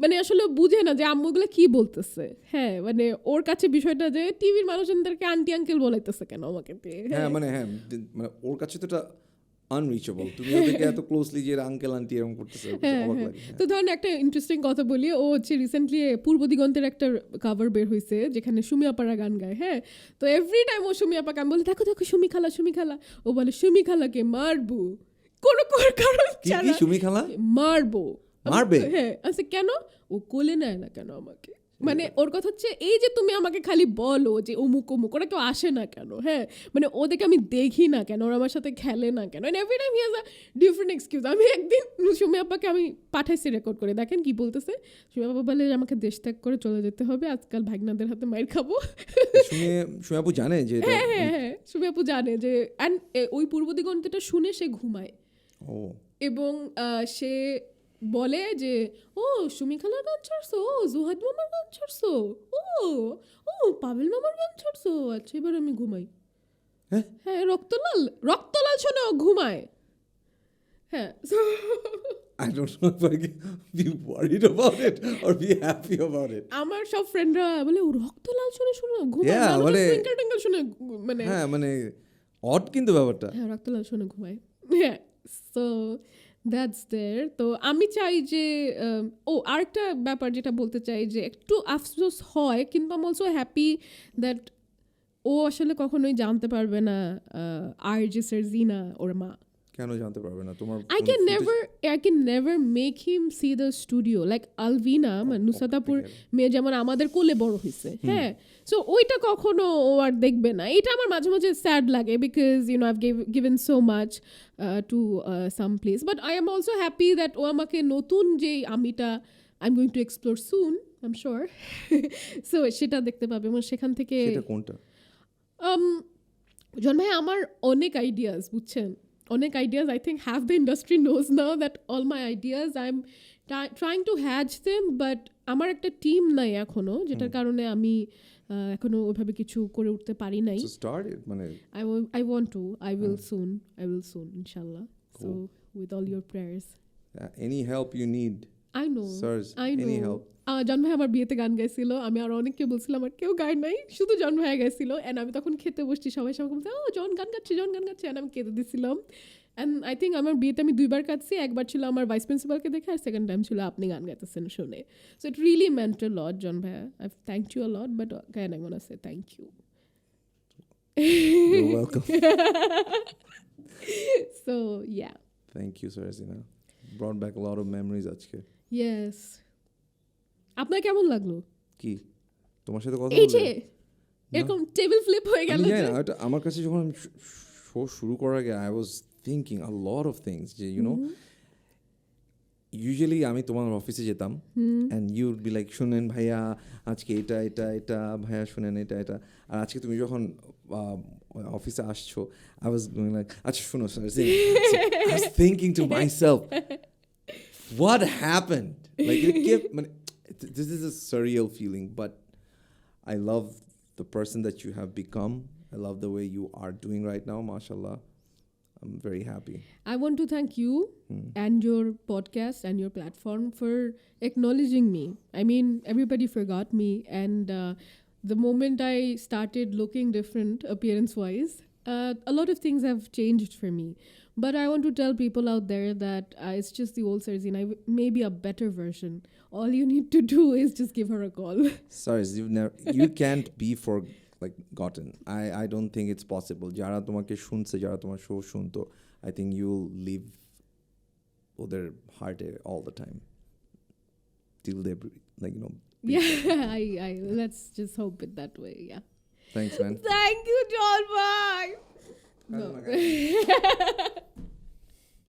Speaker 1: মানে আসলে বুঝে না যে আম্মুগুলো কি বলতেছে। হ্যাঁ, মানে ওর কাছে বিষয়টা যে টিভির মানুষজনদেরকে আন্টি আঙ্কেল বলাইতেছে কেন আমাকে।
Speaker 2: হ্যাঁ মানে ওর কাছে তো এটা আনরিচেবল, তুমি ওদেরকে এত ক্লোজলি যে আঙ্কেল আন্টি এরকম করতেছে, অবাক লাগে।
Speaker 1: তো ধরেন একটা ইন্টারেস্টিং কথা বলি, ও হচ্ছে রিসেন্টলি পূর্ব দিগন্তের একটা কভার বের হয়েছে যেখানে সুমি আপারা গান গায়। হ্যাঁ, তো এভরি টাইম ও সুমি আপাকে আমি বলি দেখো দেখো সুমি খালা, ও বলে সুমি খালাকে মারবো, কোনো কারণ ছাড়া
Speaker 2: সুমি খালা
Speaker 1: মারবো। হ্যাঁ, আচ্ছা কেন ও কোলে নেয় না কেন আমাকে? মানে ওর কথা হচ্ছে এই যে তুমি আমাকে খালি বলো যে অমুক অমুক, ওরা কেউ আসে না কেন? হ্যাঁ, মানে ওদেরকে আমি দেখি না কেন, ওরা আমার সাথে খেলে না কেন? Every time he has a different excuse. আমি একদিন সুমি আব্বাকে আমি পাঠাইছি রেকর্ড করে, দেখেন কি বলতেছে। সুমি আব্বা বলে আমাকে দেশ ত্যাগ করে চলে যেতে হবে, আজকাল ভাগনাদের হাতে মাইর খাবো।
Speaker 2: সুমি আপু জানে যে
Speaker 1: হ্যাঁ সুমি আপু জানে যে, অ্যান্ড ওই পূর্ব দিগন্তটা শুনে সে ঘুমায়। এবং সে বলে যে ও সুমি খালার গান ছাড়ছো, ও জুহাদ মামার গান ছাড়ছো, ও পাবেল মামার গান ছাড়ছো, আচ্ছা এবার আমি ঘুমাই। হ্যাঁ, রক্তলাল শোনে ও ঘুমায়। হ্যাঁ,
Speaker 2: I don't know if I can be worried about it or be happy about it.
Speaker 1: আমার সব ফ্রেন্ডরা বলে ও রক্তলাল শুনে ঘুমায়, টুইঙ্কেল শুনে মানে
Speaker 2: হ্যাঁ মানে অড কিন্তু ব্যাপারটা।
Speaker 1: হ্যাঁ, রক্তলাল শুনে ঘুমায়। হ্যাঁ, সো দ্যাটস দেয়ার। তো আমি চাই যে আরেকটা ব্যাপার যেটা বলতে চাই যে একটু আফসোস হয়, কিন্তু I am also happy that ও আসলে কখনোই জানতে পারবে না আর যে সারজিনা ওর মা।
Speaker 2: কেন জানতে পারবে না? তোমার
Speaker 1: I can never make him see the studio like Alvina, নুসাদাপুর মেয়ে যেমন আমাদের কোলে বড় হয়েছে। হ্যাঁ, সো ওইটা কখনো ও আর দেখবে না। এটা আমার মাঝে মাঝে স্যাড লাগে because I've given so much to some place, but I am also happy that ও আমাকে নতুন যে আমিটা I'm going to explore soon, I'm sure. So সেটা দেখতে পাবে এবং সেখান থেকে
Speaker 2: কোনটা
Speaker 1: জন ভাই আমার অনেক আইডিয়াস, বুঝছেন, অনেক ideas I think half the industry knows now that all my ideas I'm trying to hatch them, but আমার একটা টিম নাই এখনো, যেটার কারণে আমি এখনো ওইভাবে কিছু করে উঠতে পারি নাই।
Speaker 2: মানে
Speaker 1: I want to, I will soon inshallah. So with all your prayers,
Speaker 2: any help you need,
Speaker 1: I know
Speaker 2: any help.
Speaker 1: জন ভাই আমার বিয়েতে গান গাইছিল, আমি আর অনেককে বলছিলাম আর কেউ গায় নাই, শুধু জন ভাই গাইছিল। অ্যান্ড আমি তখন খেতে বসছি, সবাই বলছে ও জন গান গাচ্ছে। অ্যান্ড আমি কেঁদে দিছিলাম। অ্যান্ড আই থিঙ্ক আমার বিয়েতে আমি 2বার কাঁদছি। একবার ছিল আমার ভাইস প্রিন্সিপালকে দেখে, আর সেকেন্ড টাইম ছিল আপনি গান গাইতেছেন শুনে। So it really meant a lot, John ভাই। I thank you a lot, but again I want to say thank you.
Speaker 2: You're welcome.
Speaker 1: So yeah,
Speaker 2: thank you Sarzina, brought back a lot of memories আজকে।
Speaker 1: Yes. আপনার কেমন লাগলো? কি
Speaker 2: তোমার সাথে কথা
Speaker 1: এই যে এরকম টেবিল ফ্লিপ হয়ে গেল?
Speaker 2: আমার কাছে যখন আমি শো শুরু করার আগে I was thinking a lot of things, যে usually আমি তোমার অফিসে যেতাম and you would be like শুনেন ভাইয়া আজকে এটা ভাইয়া শুনেন এটা। আর আজকে তুমি যখন অফিসে আসছো I was going like আচ্ছা শুনো sir, I was thinking to myself what happened, like it kept, this is a surreal feeling, but I love the person that you have become. I love the way you are doing right now, mashallah. I'm very happy.
Speaker 1: I want to thank you and your podcast and your platform for acknowledging me. I mean, everybody forgot me, and the moment I started looking different appearance-wise, a lot of things have changed for me. But I want to tell people out there that it's just the old Sarzina, maybe a better version. All you need to do is just give her a call.
Speaker 2: Sorry, you can't be forgotten. I don't think it's possible. যারা তোমাকে শুনছে, যারা তোমার show শুনতো, I think you'll live ওদের হার্টে all the time till they
Speaker 1: Yeah, I let's just hope it that way. Yeah.
Speaker 2: Thanks, man.
Speaker 1: Thank you, Jon. Bye. No.